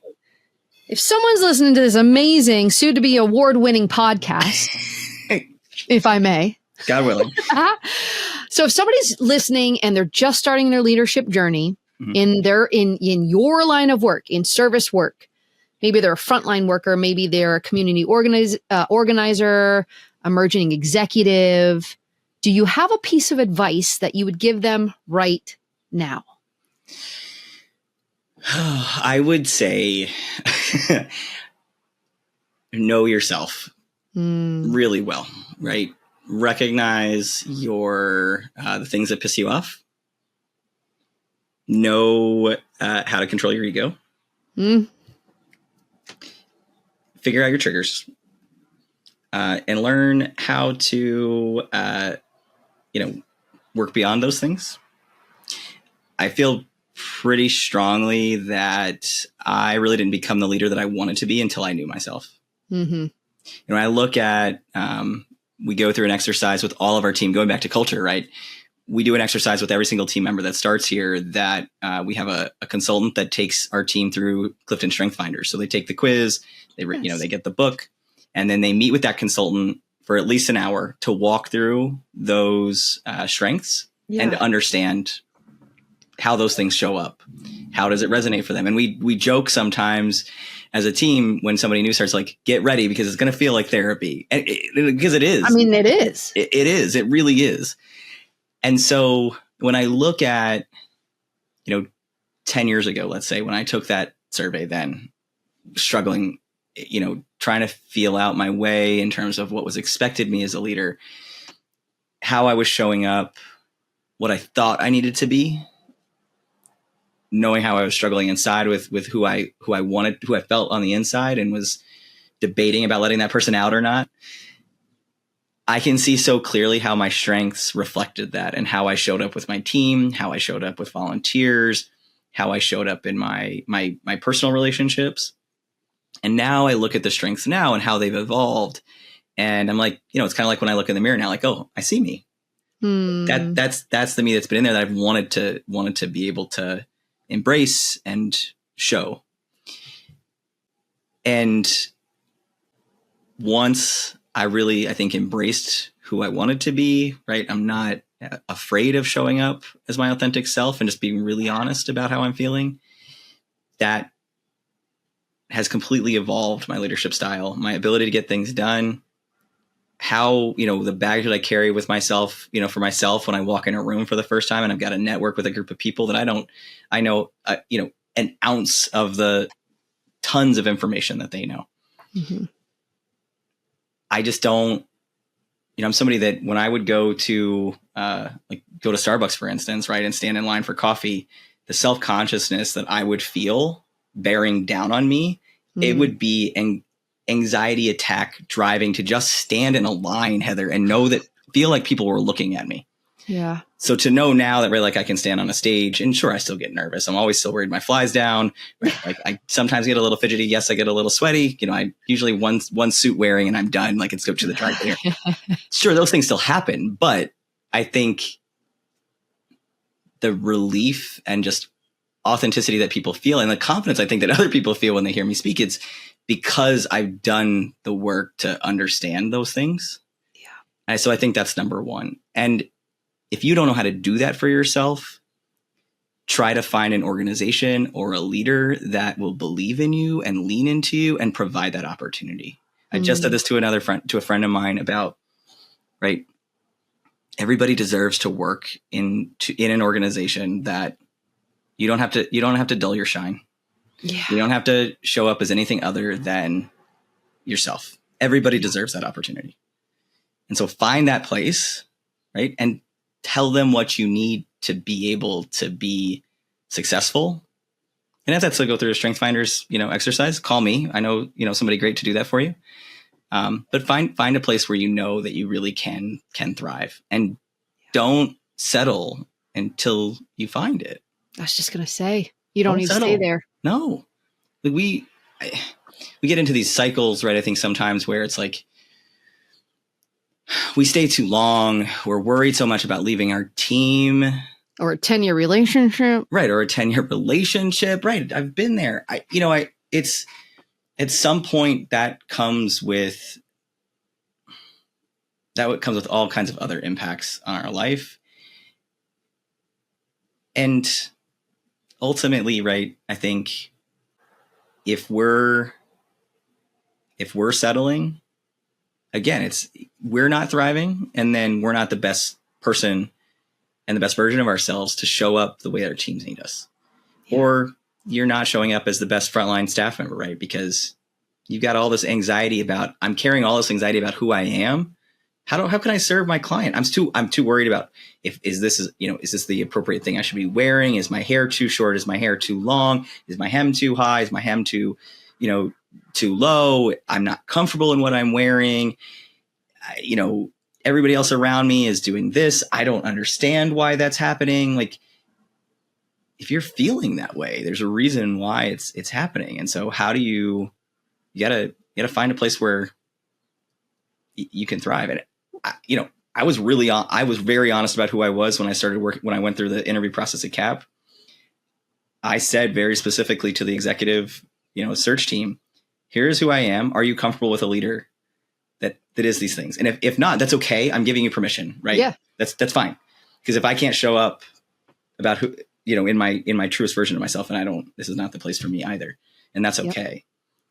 If someone's listening to this amazing, soon-to-be award-winning podcast, if I may. God willing. So if somebody's listening and they're just starting their leadership journey in your line of work, in service work, maybe they're a frontline worker, maybe they're a community organizer, emerging executive, Do you have a piece of advice that you would give them right now? I would say know yourself really well, right? Recognize the things that piss you off. Know how to control your ego. Figure out your triggers. And learn how to, work beyond those things. I feel pretty strongly that I really didn't become the leader that I wanted to be until I knew myself. I look at, we go through an exercise with all of our team, going back to culture, right? We do an exercise with every single team member that starts here that we have a consultant that takes our team through Clifton Strength Finders. So they take the quiz, they get the book, and then they meet with that consultant for at least an hour to walk through those strengths and to understand how those things show up. How does it resonate for them? And we joke sometimes as a team when somebody new starts, like, get ready because it's going to feel like therapy. Because it is. I mean, it is. It is. It really is. And so when I look at, 10 years ago, let's say, when I took that survey, then struggling, trying to feel out my way in terms of what was expected me as a leader, how I was showing up, what I thought I needed to be, knowing how I was struggling inside with who I felt on the inside and was debating about letting that person out or not. I can see so clearly how my strengths reflected that and how I showed up with my team, how I showed up with volunteers, how I showed up in my personal relationships. And now I look at the strengths now and how they've evolved. And I'm like, it's kind of like when I look in the mirror now, like, oh, I see me. That's the me that's been in there that I've wanted to be able to embrace and show. And once I think embraced who I wanted to be, right? I'm not afraid of showing up as my authentic self and just being really honest about how I'm feeling. That has completely evolved my leadership style, my ability to get things done, how, the baggage that I carry with myself, for myself when I walk in a room for the first time and I've got to network with a group of people that I know, an ounce of the tons of information that they know. I just don't, I'm somebody that when I would go to Starbucks, for instance, right, and stand in line for coffee, the self-consciousness that I would feel bearing down on me, it would be an anxiety attack driving to just stand in a line, Heather, and feel like people were looking at me. Yeah. So to know now that I can stand on a stage, and sure, I still get nervous. I'm always still worried my fly's down. Right? Like I sometimes get a little fidgety. Yes, I get a little sweaty. I usually one suit wearing and I'm done. Like, it's go to the dry cleaner. Sure, those things still happen, but I think the relief and just authenticity that people feel and the confidence I think that other people feel when they hear me speak, it's because I've done the work to understand those things. Yeah. And so I think that's number one. And if you don't know how to do that for yourself, try to find an organization or a leader that will believe in you and lean into you and provide that opportunity. I just said this to a friend of mine about, right? Everybody deserves to work in an organization that you don't have to dull your shine. Yeah. You don't have to show up as anything other than yourself. Everybody deserves that opportunity. And so find that place, right? And tell them what you need to be able to be successful. And if that's to go through a strength finders, exercise, call me. I know, somebody great to do that for you. But find a place where that you really can thrive, and don't settle until you find it. I was just going to say, you don't need to stay there. No, we get into these cycles, right? I think sometimes where it's like, we stay too long. We're worried so much about leaving our team. Or a 10-year relationship. Right. Or a 10-year relationship. Right. I've been there. It's at some point that comes with all kinds of other impacts on our life. And ultimately, right, I think if we're settling, again, we're not thriving, and then we're not the best person and the best version of ourselves to show up the way our teams need us. Yeah. Or you're not showing up as the best frontline staff member, right? Because you've got all this anxiety about, I'm carrying all this anxiety about who I am. How can I serve my client? I'm too worried about is this the appropriate thing I should be wearing? Is my hair too short? Is my hair too long? Is my hem too high? Is my hem too low? I'm not comfortable in what I'm wearing. Everybody else around me is doing this. I don't understand why that's happening. Like, if you're feeling that way, there's a reason why it's happening. And so how do you gotta find a place where you can thrive. And I was very honest about who I was when I started working, when I went through the interview process at CAAP. I said very specifically to the executive, search team, here's who I am. Are you comfortable with a leader that is these things? And if not, that's okay. I'm giving you permission, right? Yeah. That's fine. Because if I can't show up about who, in my truest version of myself, and this is not the place for me either. And that's okay. Yep.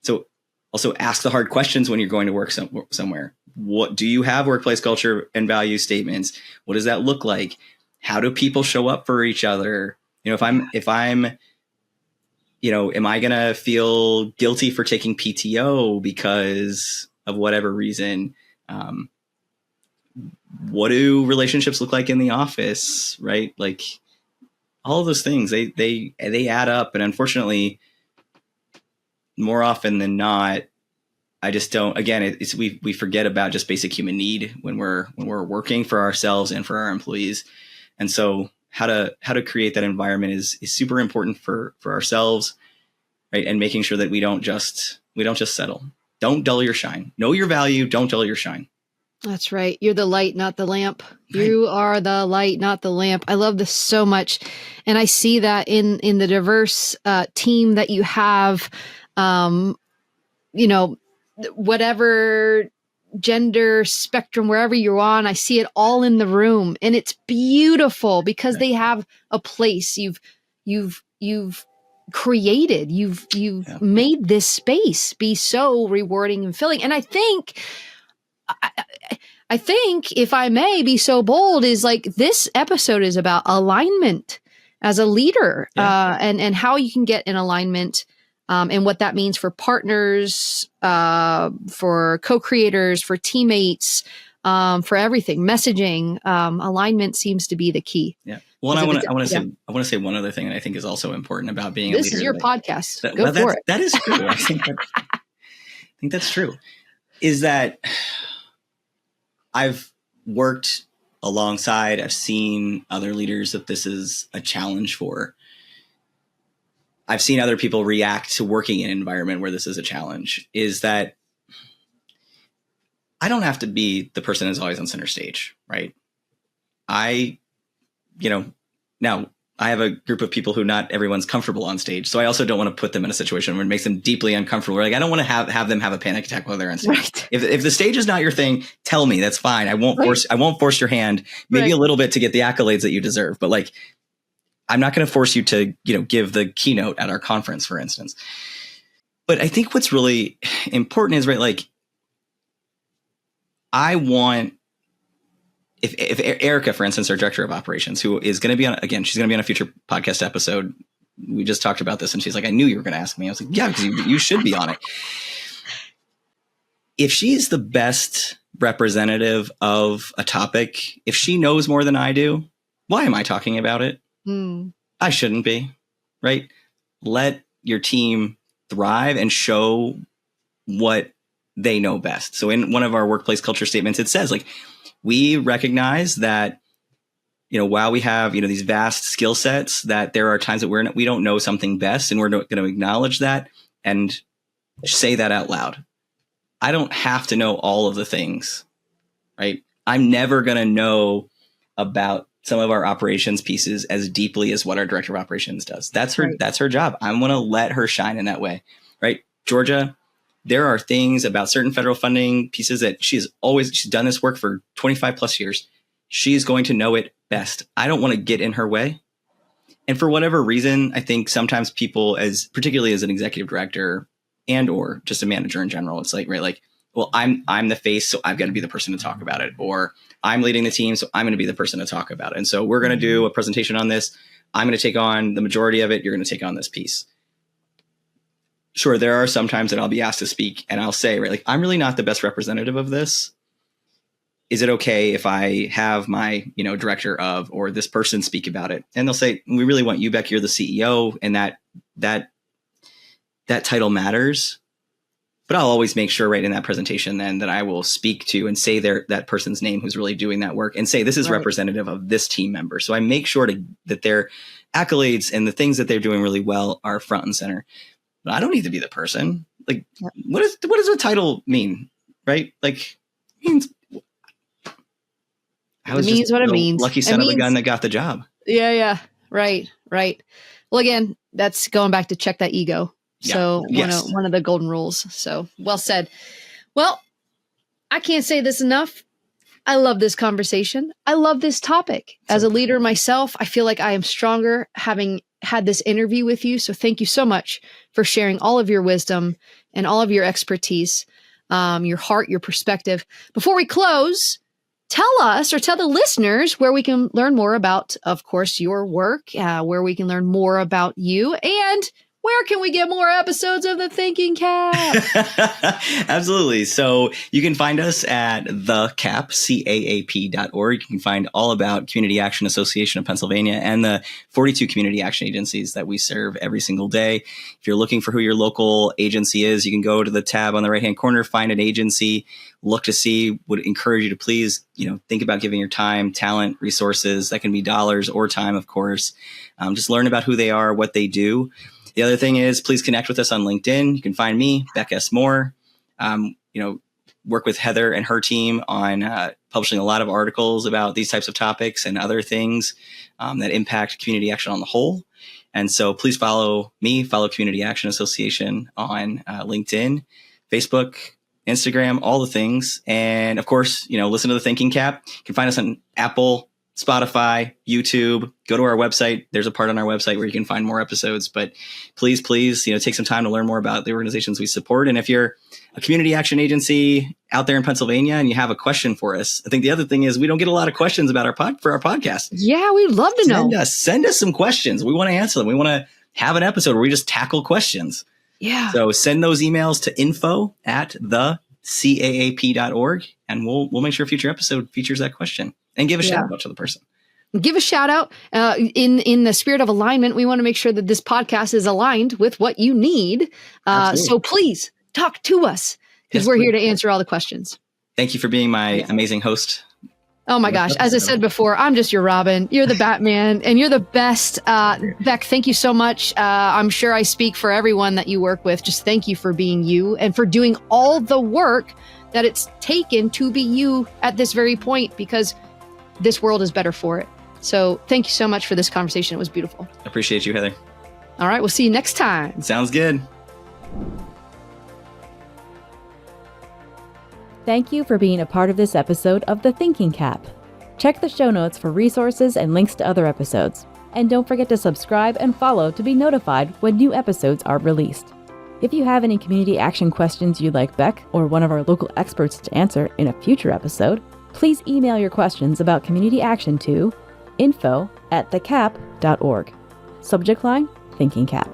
So also ask the hard questions when you're going to work somewhere. What do you have workplace culture and value statements? What does that look like? How do people show up for each other? If I'm, am I going to feel guilty for taking PTO because of whatever reason? What do relationships look like in the office? Right? Like all of those things, they add up. And unfortunately, more often than not, I just don't. Again, we forget about just basic human need when we're working for ourselves and for our employees. And so how to create that environment is super important for ourselves, right? And making sure that we don't just settle. Don't dull your shine. Know your value. Don't dull your shine. That's right. You're the light, not the lamp. Right. You are the light, not the lamp. I love this so much, and I see that in the diverse team that you have. Whatever gender spectrum, wherever you're on, I see it all in the room, and it's beautiful because they have a place you've created, you've made this space be so rewarding and filling. And I think if I may be so bold, is like this episode is about alignment as a leader, and how you can get in alignment. And what that means for partners, for co-creators, for teammates, for everything. Messaging, alignment seems to be the key. Yeah. Well, I want to say one other thing that I think is also important about being a leader. This is your podcast. Go for it. That is true. I think that's true. Is that I've worked alongside, I've seen other leaders that this is a challenge for. I've seen other people react to working in an environment where this is a challenge, is that I don't have to be the person that's always on center stage, right? Now I have a group of people who not everyone's comfortable on stage. So I also don't want to put them in a situation where it makes them deeply uncomfortable. Like, I don't want to have them have a panic attack while they're on stage. Right. If the stage is not your thing, tell me. That's fine. I won't force your hand, maybe a little bit to get the accolades that you deserve. But like, I'm not going to force you to, give the keynote at our conference, for instance. But I think what's really important is, right, like, I want, if Erica, for instance, our director of operations, who is going to be on, again, she's going to be on a future podcast episode. We just talked about this and she's like, I knew you were going to ask me. I was like, yeah, because you should be on it. If she's the best representative of a topic, if she knows more than I do, why am I talking about it? I shouldn't be, right? Let your team thrive and show what they know best. So in one of our workplace culture statements, it says, like, we recognize that, while we have, these vast skill sets, that there are times that we don't know something best, and we're going to acknowledge that and say that out loud. I don't have to know all of the things, right? I'm never going to know about some of our operations pieces as deeply as what our director of operations does. That's her job. I'm going to let her shine in that way, right? Georgia, there are things about certain federal funding pieces that she's done this work for 25 plus years. She's going to know it best. I don't want to get in her way. And for whatever reason, I think sometimes people, particularly as an executive director and or just a manager in general, it's like, right, like, well, I'm the face, so I've got to be the person to talk about it. Or I'm leading the team, so I'm going to be the person to talk about it. And so we're going to do a presentation on this. I'm going to take on the majority of it. You're going to take on this piece. Sure, there are some times that I'll be asked to speak and I'll say, right, like, I'm really not the best representative of this. Is it okay if I have my, director of, or this person speak about it? And they'll say, we really want you, Beck, you're the CEO, and that title matters. But I'll always make sure right in that presentation then that I will speak to and say that person's name who's really doing that work and say, this is representative of this team member. So I make sure that their accolades and the things that they're doing really well are front and center. But I don't need to be the person. Like, what does a title mean? Right? Like, it means it means what it means. Lucky son of a gun that got the job. Yeah. Right. Well, again, that's going back to check that ego. So one of the golden rules. So well said. Well, I can't say this enough. I love this conversation. I love this topic. As a leader myself, I feel like I am stronger having had this interview with you. So thank you so much for sharing all of your wisdom and all of your expertise, your heart, your perspective. Before we close, tell us, or tell the listeners, where we can learn more about, of course, your work, where we can learn more about you, and where can we get more episodes of the Thinking CAAP? Absolutely. So you can find us at TheCAAP, CAAP.org. You can find all about Community Action Association of Pennsylvania and the 42 community action agencies that we serve every single day. If you're looking for who your local agency is, you can go to the tab on the right-hand corner, find an agency, look to see. Would encourage you to please, think about giving your time, talent, resources. That can be dollars or time, of course. Just learn about who they are, what they do. The other thing is, please connect with us on LinkedIn. You can find me, Beck S. Moore. Work with Heather and her team on publishing a lot of articles about these types of topics and other things that impact community action on the whole. And so please follow me, follow Community Action Association on LinkedIn, Facebook, Instagram, all the things. And of course, listen to the Thinking CAAP. You can find us on Apple, Spotify, YouTube. Go to our website. There's a part on our website where you can find more episodes. But please, take some time to learn more about the organizations we support. And if you're a community action agency out there in Pennsylvania and you have a question for us, I think the other thing is we don't get a lot of questions about our podcast. Yeah, we'd love to know. Send us some questions. We want to answer them. We want to have an episode where we just tackle questions. Yeah. So send those emails to info@thecaap.org, and we'll make sure a future episode features that question. And give a shout out to the person. Give a shout out in the spirit of alignment. We want to make sure that this podcast is aligned with what you need. So please talk to us, because we're here to answer all the questions. Thank you for being my amazing host. Oh my gosh. As I said before, I'm just your Robin. You're the Batman and you're the best. Beck, thank you so much. I'm sure I speak for everyone that you work with. Just thank you for being you and for doing all the work that it's taken to be you at this very point, because this world is better for it. So thank you so much for this conversation. It was beautiful. Appreciate you, Heather. All right. We'll see you next time. Sounds good. Thank you for being a part of this episode of the Thinking CAAP. Check the show notes for resources and links to other episodes. And don't forget to subscribe and follow to be notified when new episodes are released. If you have any community action questions you'd like Beck or one of our local experts to answer in a future episode, please email your questions about community action to info@thecaap.org. Subject line, Thinking CAAP.